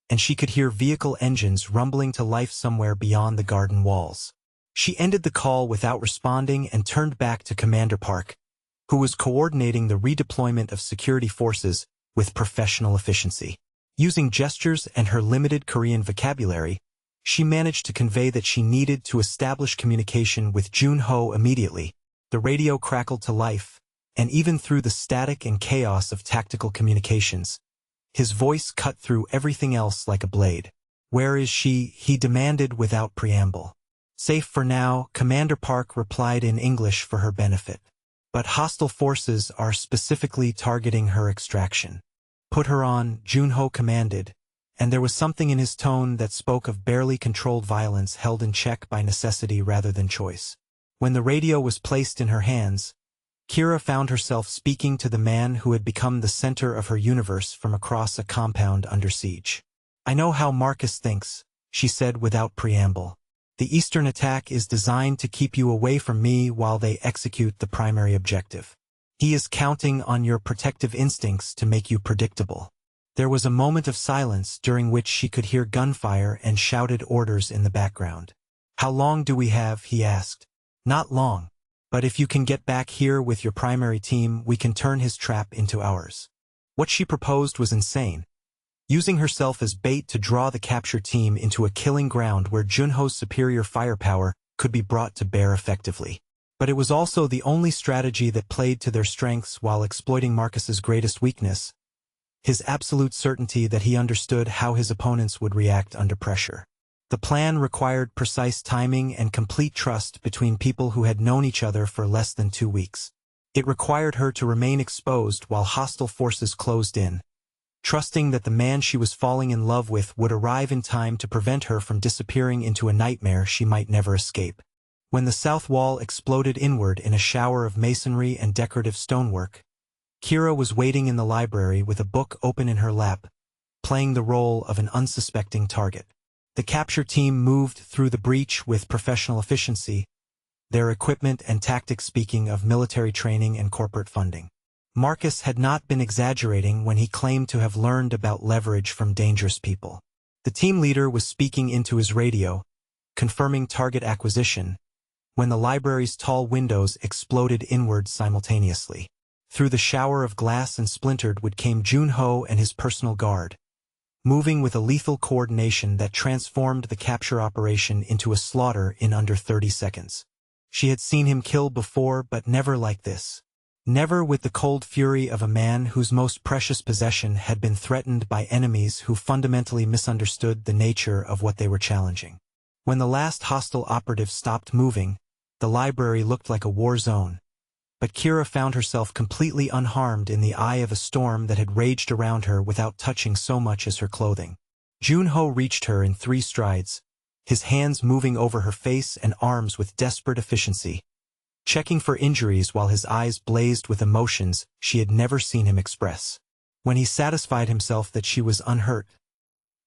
and she could hear vehicle engines rumbling to life somewhere beyond the garden walls. She ended the call without responding and turned back to Commander Park, who was coordinating the redeployment of security forces with professional efficiency. Using gestures and her limited Korean vocabulary, she managed to convey that she needed to establish communication with Junho immediately. The radio crackled to life, and even through the static and chaos of tactical communications, his voice cut through everything else like a blade. "Where is she?" he demanded without preamble. "Safe for now," Commander Park replied in English for her benefit. "But hostile forces are specifically targeting her extraction." "Put her on," Junho commanded, and there was something in his tone that spoke of barely controlled violence held in check by necessity rather than choice. When the radio was placed in her hands, Kira found herself speaking to the man who had become the center of her universe from across a compound under siege. "I know how Marcus thinks," she said without preamble. "The Eastern attack is designed to keep you away from me while they execute the primary objective. He is counting on your protective instincts to make you predictable." There was a moment of silence during which she could hear gunfire and shouted orders in the background. "How long do we have?" he asked. "Not long. But if you can get back here with your primary team, we can turn his trap into ours." What she proposed was insane, using herself as bait to draw the capture team into a killing ground where Junho's superior firepower could be brought to bear effectively. But it was also the only strategy that played to their strengths while exploiting Marcus's greatest weakness, his absolute certainty that he understood how his opponents would react under pressure. The plan required precise timing and complete trust between people who had known each other for less than 2 weeks. It required her to remain exposed while hostile forces closed in, trusting that the man she was falling in love with would arrive in time to prevent her from disappearing into a nightmare she might never escape. When the south wall exploded inward in a shower of masonry and decorative stonework, Kira was waiting in the library with a book open in her lap, playing the role of an unsuspecting target. The capture team moved through the breach with professional efficiency, their equipment and tactics speaking of military training and corporate funding. Marcus had not been exaggerating when he claimed to have learned about leverage from dangerous people. The team leader was speaking into his radio, confirming target acquisition, when the library's tall windows exploded inward simultaneously. Through the shower of glass and splintered wood came Junho and his personal guard, moving with a lethal coordination that transformed the capture operation into a slaughter in under 30 seconds. She had seen him kill before, but never like this. Never with the cold fury of a man whose most precious possession had been threatened by enemies who fundamentally misunderstood the nature of what they were challenging. When the last hostile operative stopped moving, the library looked like a war zone, but Kira found herself completely unharmed in the eye of a storm that had raged around her without touching so much as her clothing. Junho reached her in 3 strides, his hands moving over her face and arms with desperate efficiency, checking for injuries while his eyes blazed with emotions she had never seen him express. When he satisfied himself that she was unhurt,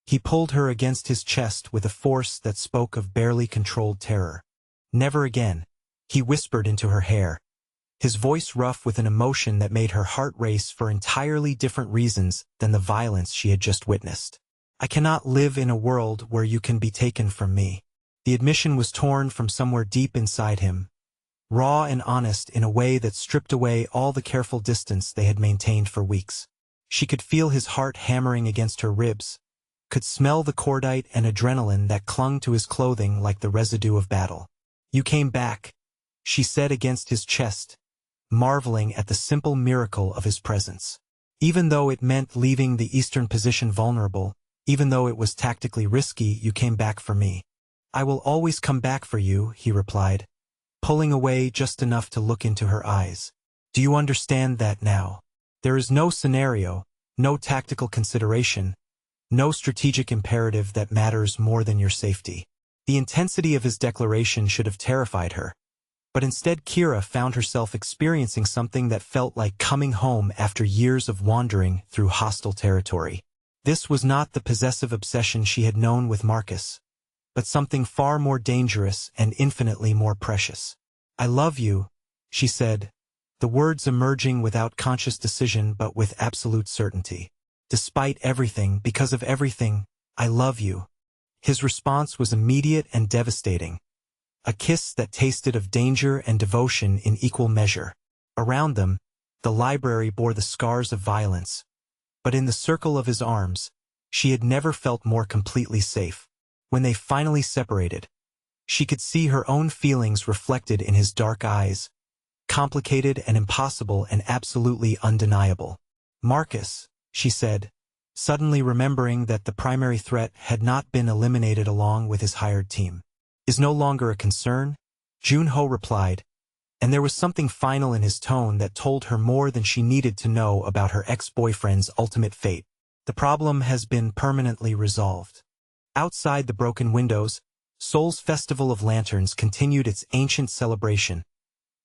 he pulled her against his chest with a force that spoke of barely controlled terror. "Never again," he whispered into her hair, his voice rough with an emotion that made her heart race for entirely different reasons than the violence she had just witnessed. "I cannot live in a world where you can be taken from me." The admission was torn from somewhere deep inside him, raw and honest in a way that stripped away all the careful distance they had maintained for weeks. She could feel his heart hammering against her ribs, could smell the cordite and adrenaline that clung to his clothing like the residue of battle. "You came back," she said against his chest, marveling at the simple miracle of his presence. "Even though it meant leaving the eastern position vulnerable, even though it was tactically risky, you came back for me." "I will always come back for you," he replied, pulling away just enough to look into her eyes. "Do you understand that now?" There is no scenario, no tactical consideration, no strategic imperative that matters more than your safety. The intensity of his declaration should have terrified her, but instead Kira found herself experiencing something that felt like coming home after years of wandering through hostile territory. This was not the possessive obsession she had known with Marcus, but something far more dangerous and infinitely more precious. "I love you," she said, the words emerging without conscious decision but with absolute certainty. "Despite everything, because of everything, I love you." His response was immediate and devastating, a kiss that tasted of danger and devotion in equal measure. Around them, the library bore the scars of violence, but in the circle of his arms, she had never felt more completely safe. When they finally separated, she could see her own feelings reflected in his dark eyes, complicated and impossible and absolutely undeniable. "Marcus," she said, suddenly remembering that the primary threat had not been eliminated along with his hired team, "is no longer a concern?" Junho replied, and there was something final in his tone that told her more than she needed to know about her ex-boyfriend's ultimate fate. "The problem has been permanently resolved." Outside the broken windows, Seoul's Festival of Lanterns continued its ancient celebration,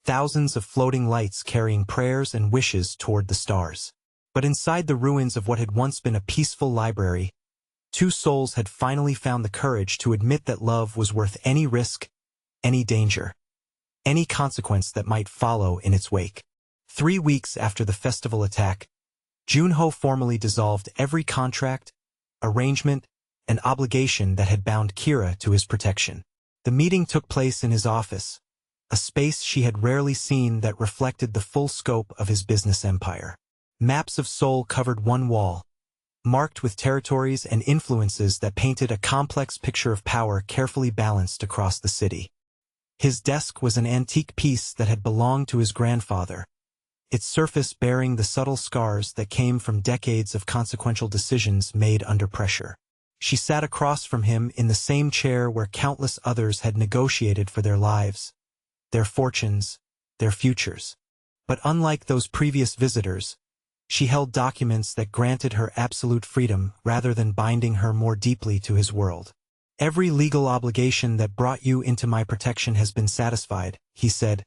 thousands of floating lights carrying prayers and wishes toward the stars. But inside the ruins of what had once been a peaceful library, two souls had finally found the courage to admit that love was worth any risk, any danger, any consequence that might follow in its wake. 3 weeks after the festival attack, Junho formally dissolved every contract, arrangement, and obligation that had bound Kira to his protection. The meeting took place in his office, a space she had rarely seen that reflected the full scope of his business empire. Maps of Seoul covered one wall, marked with territories and influences that painted a complex picture of power carefully balanced across the city. His desk was an antique piece that had belonged to his grandfather, its surface bearing the subtle scars that came from decades of consequential decisions made under pressure. She sat across from him in the same chair where countless others had negotiated for their lives, their fortunes, their futures. But unlike those previous visitors, she held documents that granted her absolute freedom rather than binding her more deeply to his world. "Every legal obligation that brought you into my protection has been satisfied," he said,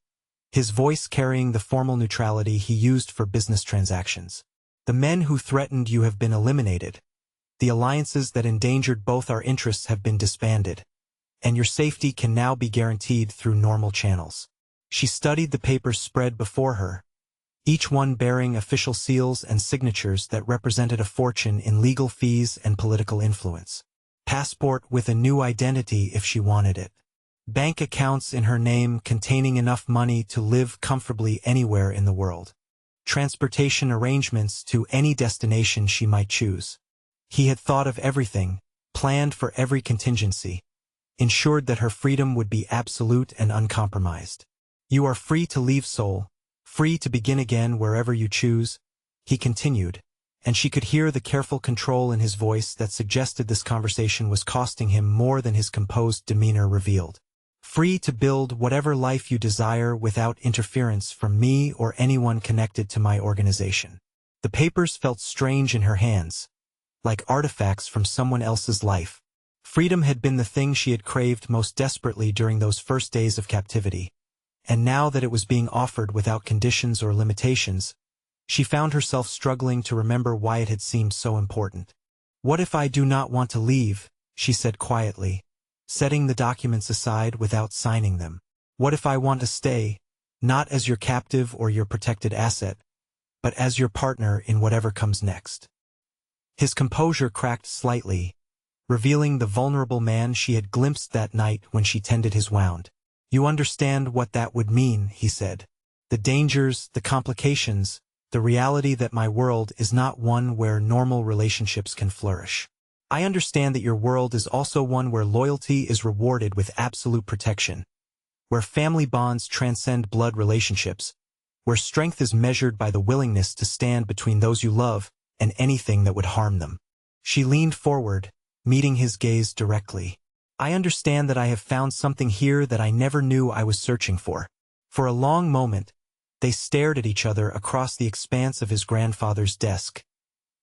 his voice carrying the formal neutrality he used for business transactions. "The men who threatened you have been eliminated. The alliances that endangered both our interests have been disbanded, and your safety can now be guaranteed through normal channels." She studied the papers spread before her, each one bearing official seals and signatures that represented a fortune in legal fees and political influence. Passport with a new identity if she wanted it. Bank accounts in her name containing enough money to live comfortably anywhere in the world. Transportation arrangements to any destination she might choose. He had thought of everything, planned for every contingency, ensured that her freedom would be absolute and uncompromised. "You are free to leave Seoul, free to begin again wherever you choose," he continued, and she could hear the careful control in his voice that suggested this conversation was costing him more than his composed demeanor revealed. "Free to build whatever life you desire without interference from me or anyone connected to my organization." The papers felt strange in her hands, like artifacts from someone else's life. Freedom had been the thing she had craved most desperately during those first days of captivity, and now that it was being offered without conditions or limitations, she found herself struggling to remember why it had seemed so important. "What if I do not want to leave?" she said quietly, setting the documents aside without signing them. "What if I want to stay, not as your captive or your protected asset, but as your partner in whatever comes next?" His composure cracked slightly, revealing the vulnerable man she had glimpsed that night when she tended his wound. "You understand what that would mean," he said. "The dangers, the complications, the reality that my world is not one where normal relationships can flourish. I understand that your world is also one where loyalty is rewarded with absolute protection, where family bonds transcend blood relationships, where strength is measured by the willingness to stand between those you love and anything that would harm them." She leaned forward, meeting his gaze directly. "I understand that I have found something here that I never knew I was searching for." For a long moment, They stared at each other across the expanse of his grandfather's desk.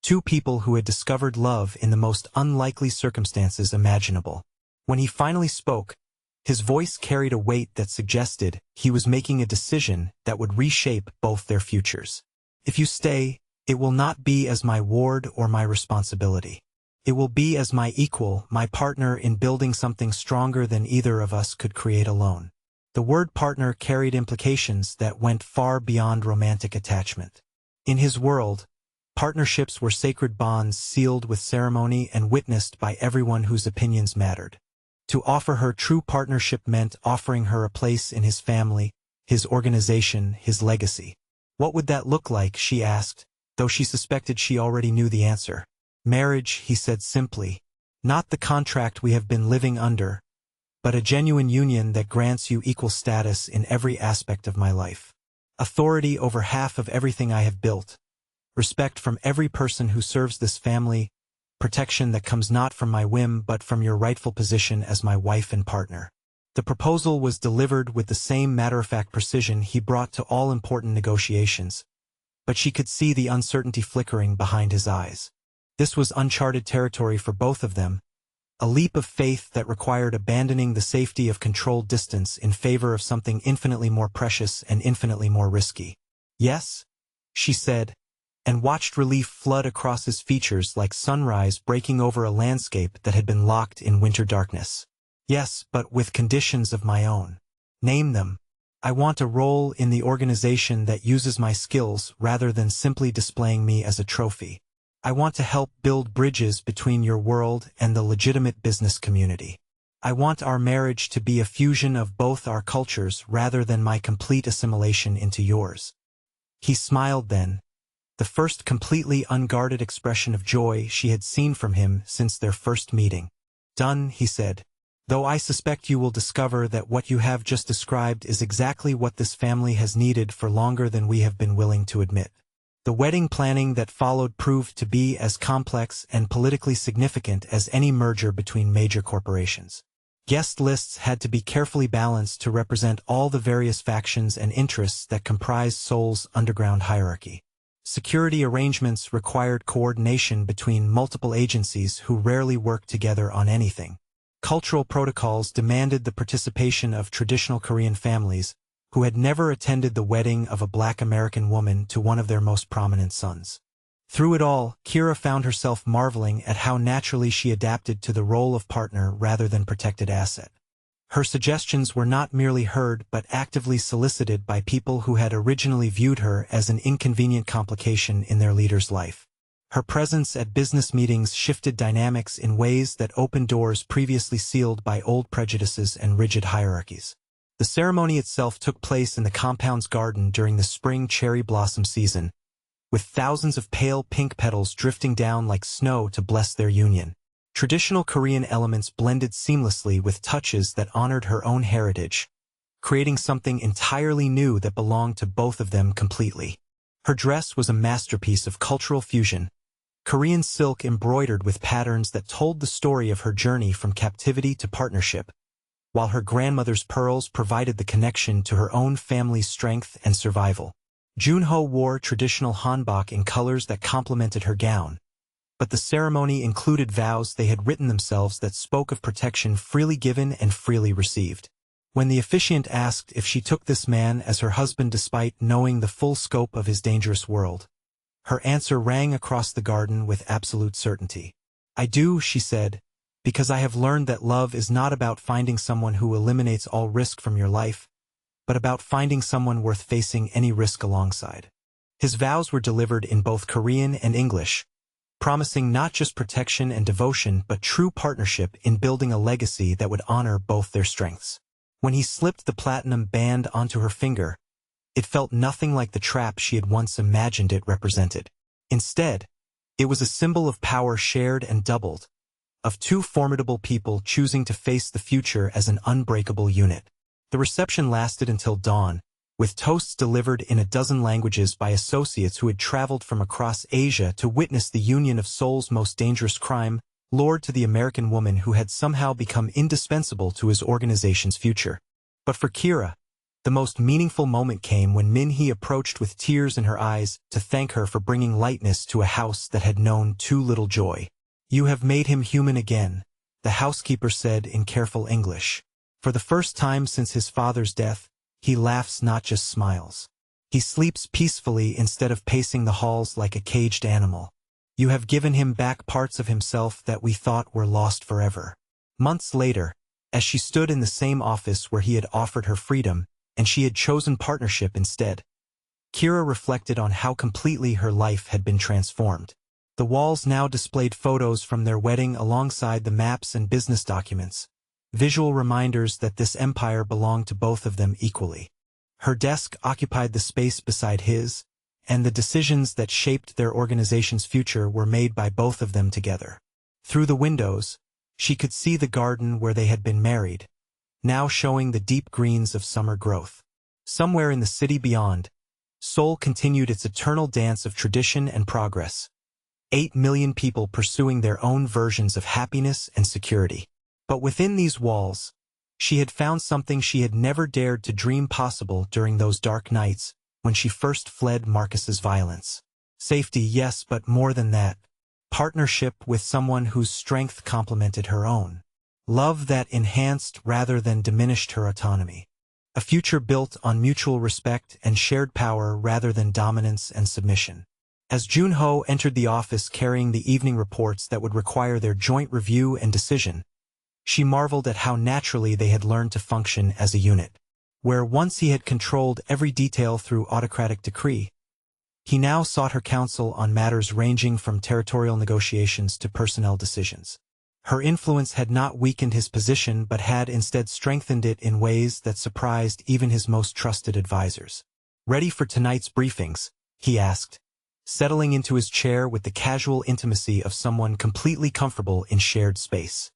Two people who had discovered love in the most unlikely circumstances imaginable. When he finally spoke, his voice carried a weight that suggested he was making a decision that would reshape both their futures. If you stay, it will not be as my ward or my responsibility. It will be as my equal, my partner in building something stronger than either of us could create alone. The word partner carried implications that went far beyond romantic attachment. In his world, partnerships were sacred bonds sealed with ceremony and witnessed by everyone whose opinions mattered. To offer her true partnership meant offering her a place in his family, his organization, his legacy. What would that look like, she asked, though she suspected she already knew the answer. Marriage, he said simply. Not the contract we have been living under, but a genuine union that grants you equal status in every aspect of my life. Authority over half of everything I have built. Respect from every person who serves this family. Protection that comes not from my whim but from your rightful position as my wife and partner. The proposal was delivered with the same matter-of-fact precision he brought to all important negotiations, but she could see the uncertainty flickering behind his eyes. This was uncharted territory for both of them, a leap of faith that required abandoning the safety of controlled distance in favor of something infinitely more precious and infinitely more risky. Yes, she said, and watched relief flood across his features like sunrise breaking over a landscape that had been locked in winter darkness. Yes, but with conditions of my own. Name them. I want a role in the organization that uses my skills rather than simply displaying me as a trophy. I want to help build bridges between your world and the legitimate business community. I want our marriage to be a fusion of both our cultures rather than my complete assimilation into yours. He smiled then, the first completely unguarded expression of joy she had seen from him since their first meeting. Done, he said. Though I suspect you will discover that what you have just described is exactly what this family has needed for longer than we have been willing to admit. The wedding planning that followed proved to be as complex and politically significant as any merger between major corporations. Guest lists had to be carefully balanced to represent all the various factions and interests that comprise Seoul's underground hierarchy. Security arrangements required coordination between multiple agencies who rarely worked together on anything. Cultural protocols demanded the participation of traditional Korean families who had never attended the wedding of a Black American woman to one of their most prominent sons. Through it all, Kira found herself marveling at how naturally she adapted to the role of partner rather than protected asset. Her suggestions were not merely heard but actively solicited by people who had originally viewed her as an inconvenient complication in their leader's life. Her presence at business meetings shifted dynamics in ways that opened doors previously sealed by old prejudices and rigid hierarchies. The ceremony itself took place in the compound's garden during the spring cherry blossom season, with thousands of pale pink petals drifting down like snow to bless their union. Traditional Korean elements blended seamlessly with touches that honored her own heritage, creating something entirely new that belonged to both of them completely. Her dress was a masterpiece of cultural fusion, Korean silk embroidered with patterns that told the story of her journey from captivity to partnership, while her grandmother's pearls provided the connection to her own family's strength and survival. Junho wore traditional hanbok in colors that complemented her gown, but the ceremony included vows they had written themselves that spoke of protection freely given and freely received. When the officiant asked if she took this man as her husband despite knowing the full scope of his dangerous world, her answer rang across the garden with absolute certainty. I do, she said, because I have learned that love is not about finding someone who eliminates all risk from your life, but about finding someone worth facing any risk alongside. His vows were delivered in both Korean and English, promising not just protection and devotion but true partnership in building a legacy that would honor both their strengths. When he slipped the platinum band onto her finger, it felt nothing like the trap she had once imagined it represented. Instead, it was a symbol of power shared and doubled, of two formidable people choosing to face the future as an unbreakable unit. The reception lasted until dawn, with toasts delivered in a dozen languages by associates who had traveled from across Asia to witness the union of Seoul's most dangerous crime lord to the American woman who had somehow become indispensable to his organization's future. But for Kira, The most meaningful moment came when Min-hee approached with tears in her eyes to thank her for bringing lightness to a house that had known too little joy. "You have made him human again," the housekeeper said in careful English. "For the first time since his father's death, he laughs, not just smiles. He sleeps peacefully instead of pacing the halls like a caged animal. You have given him back parts of himself that we thought were lost forever." Months later, as she stood in the same office where he had offered her freedom, and she had chosen partnership instead, Kira reflected on how completely her life had been transformed. The walls now displayed photos from their wedding alongside the maps and business documents, visual reminders that this empire belonged to both of them equally. Her desk occupied the space beside his, and the decisions that shaped their organization's future were made by both of them together. Through the windows, she could see the garden where they had been married, now showing the deep greens of summer growth. Somewhere in the city beyond, Seoul continued its eternal dance of tradition and progress. 8 million people pursuing their own versions of happiness and security. But within these walls, she had found something she had never dared to dream possible during those dark nights when she first fled Marcus's violence. Safety, yes, but more than that. Partnership with someone whose strength complemented her own. Love that enhanced rather than diminished her autonomy. A future built on mutual respect and shared power rather than dominance and submission. As Junho entered the office carrying the evening reports that would require their joint review and decision, she marveled at how naturally they had learned to function as a unit. Where once he had controlled every detail through autocratic decree, he now sought her counsel on matters ranging from territorial negotiations to personnel decisions. Her influence had not weakened his position but had instead strengthened it in ways that surprised even his most trusted advisors. "Ready for tonight's briefings?" he asked, settling into his chair with the casual intimacy of someone completely comfortable in shared space.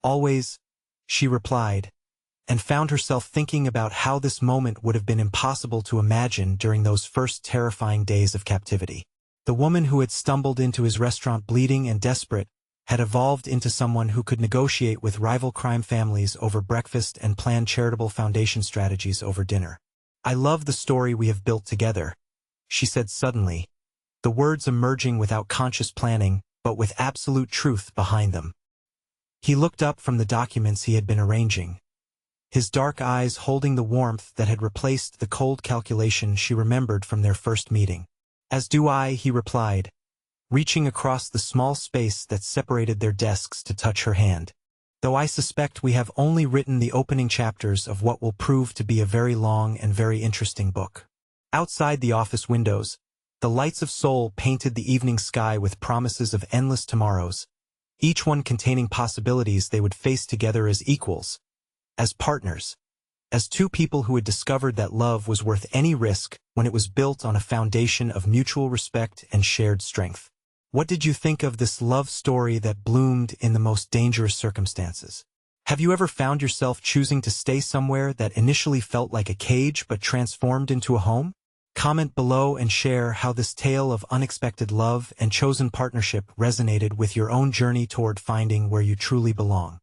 "Always," she replied, and found herself thinking about how this moment would have been impossible to imagine during those first terrifying days of captivity. The woman who had stumbled into his restaurant bleeding and desperate had evolved into someone who could negotiate with rival crime families over breakfast and plan charitable foundation strategies over dinner. "I love the story we have built together," she said suddenly, the words emerging without conscious planning, but with absolute truth behind them. He looked up from the documents he had been arranging, his dark eyes holding the warmth that had replaced the cold calculation she remembered from their first meeting. "As do I," he replied, reaching across the small space that separated their desks to touch her hand. "Though I suspect we have only written the opening chapters of what will prove to be a very long and very interesting book." Outside the office windows, the lights of Seoul painted the evening sky with promises of endless tomorrows, each one containing possibilities they would face together as equals, as partners, as two people who had discovered that love was worth any risk when it was built on a foundation of mutual respect and shared strength. What did you think of this love story that bloomed in the most dangerous circumstances? Have you ever found yourself choosing to stay somewhere that initially felt like a cage but transformed into a home? Comment below and share how this tale of unexpected love and chosen partnership resonated with your own journey toward finding where you truly belong.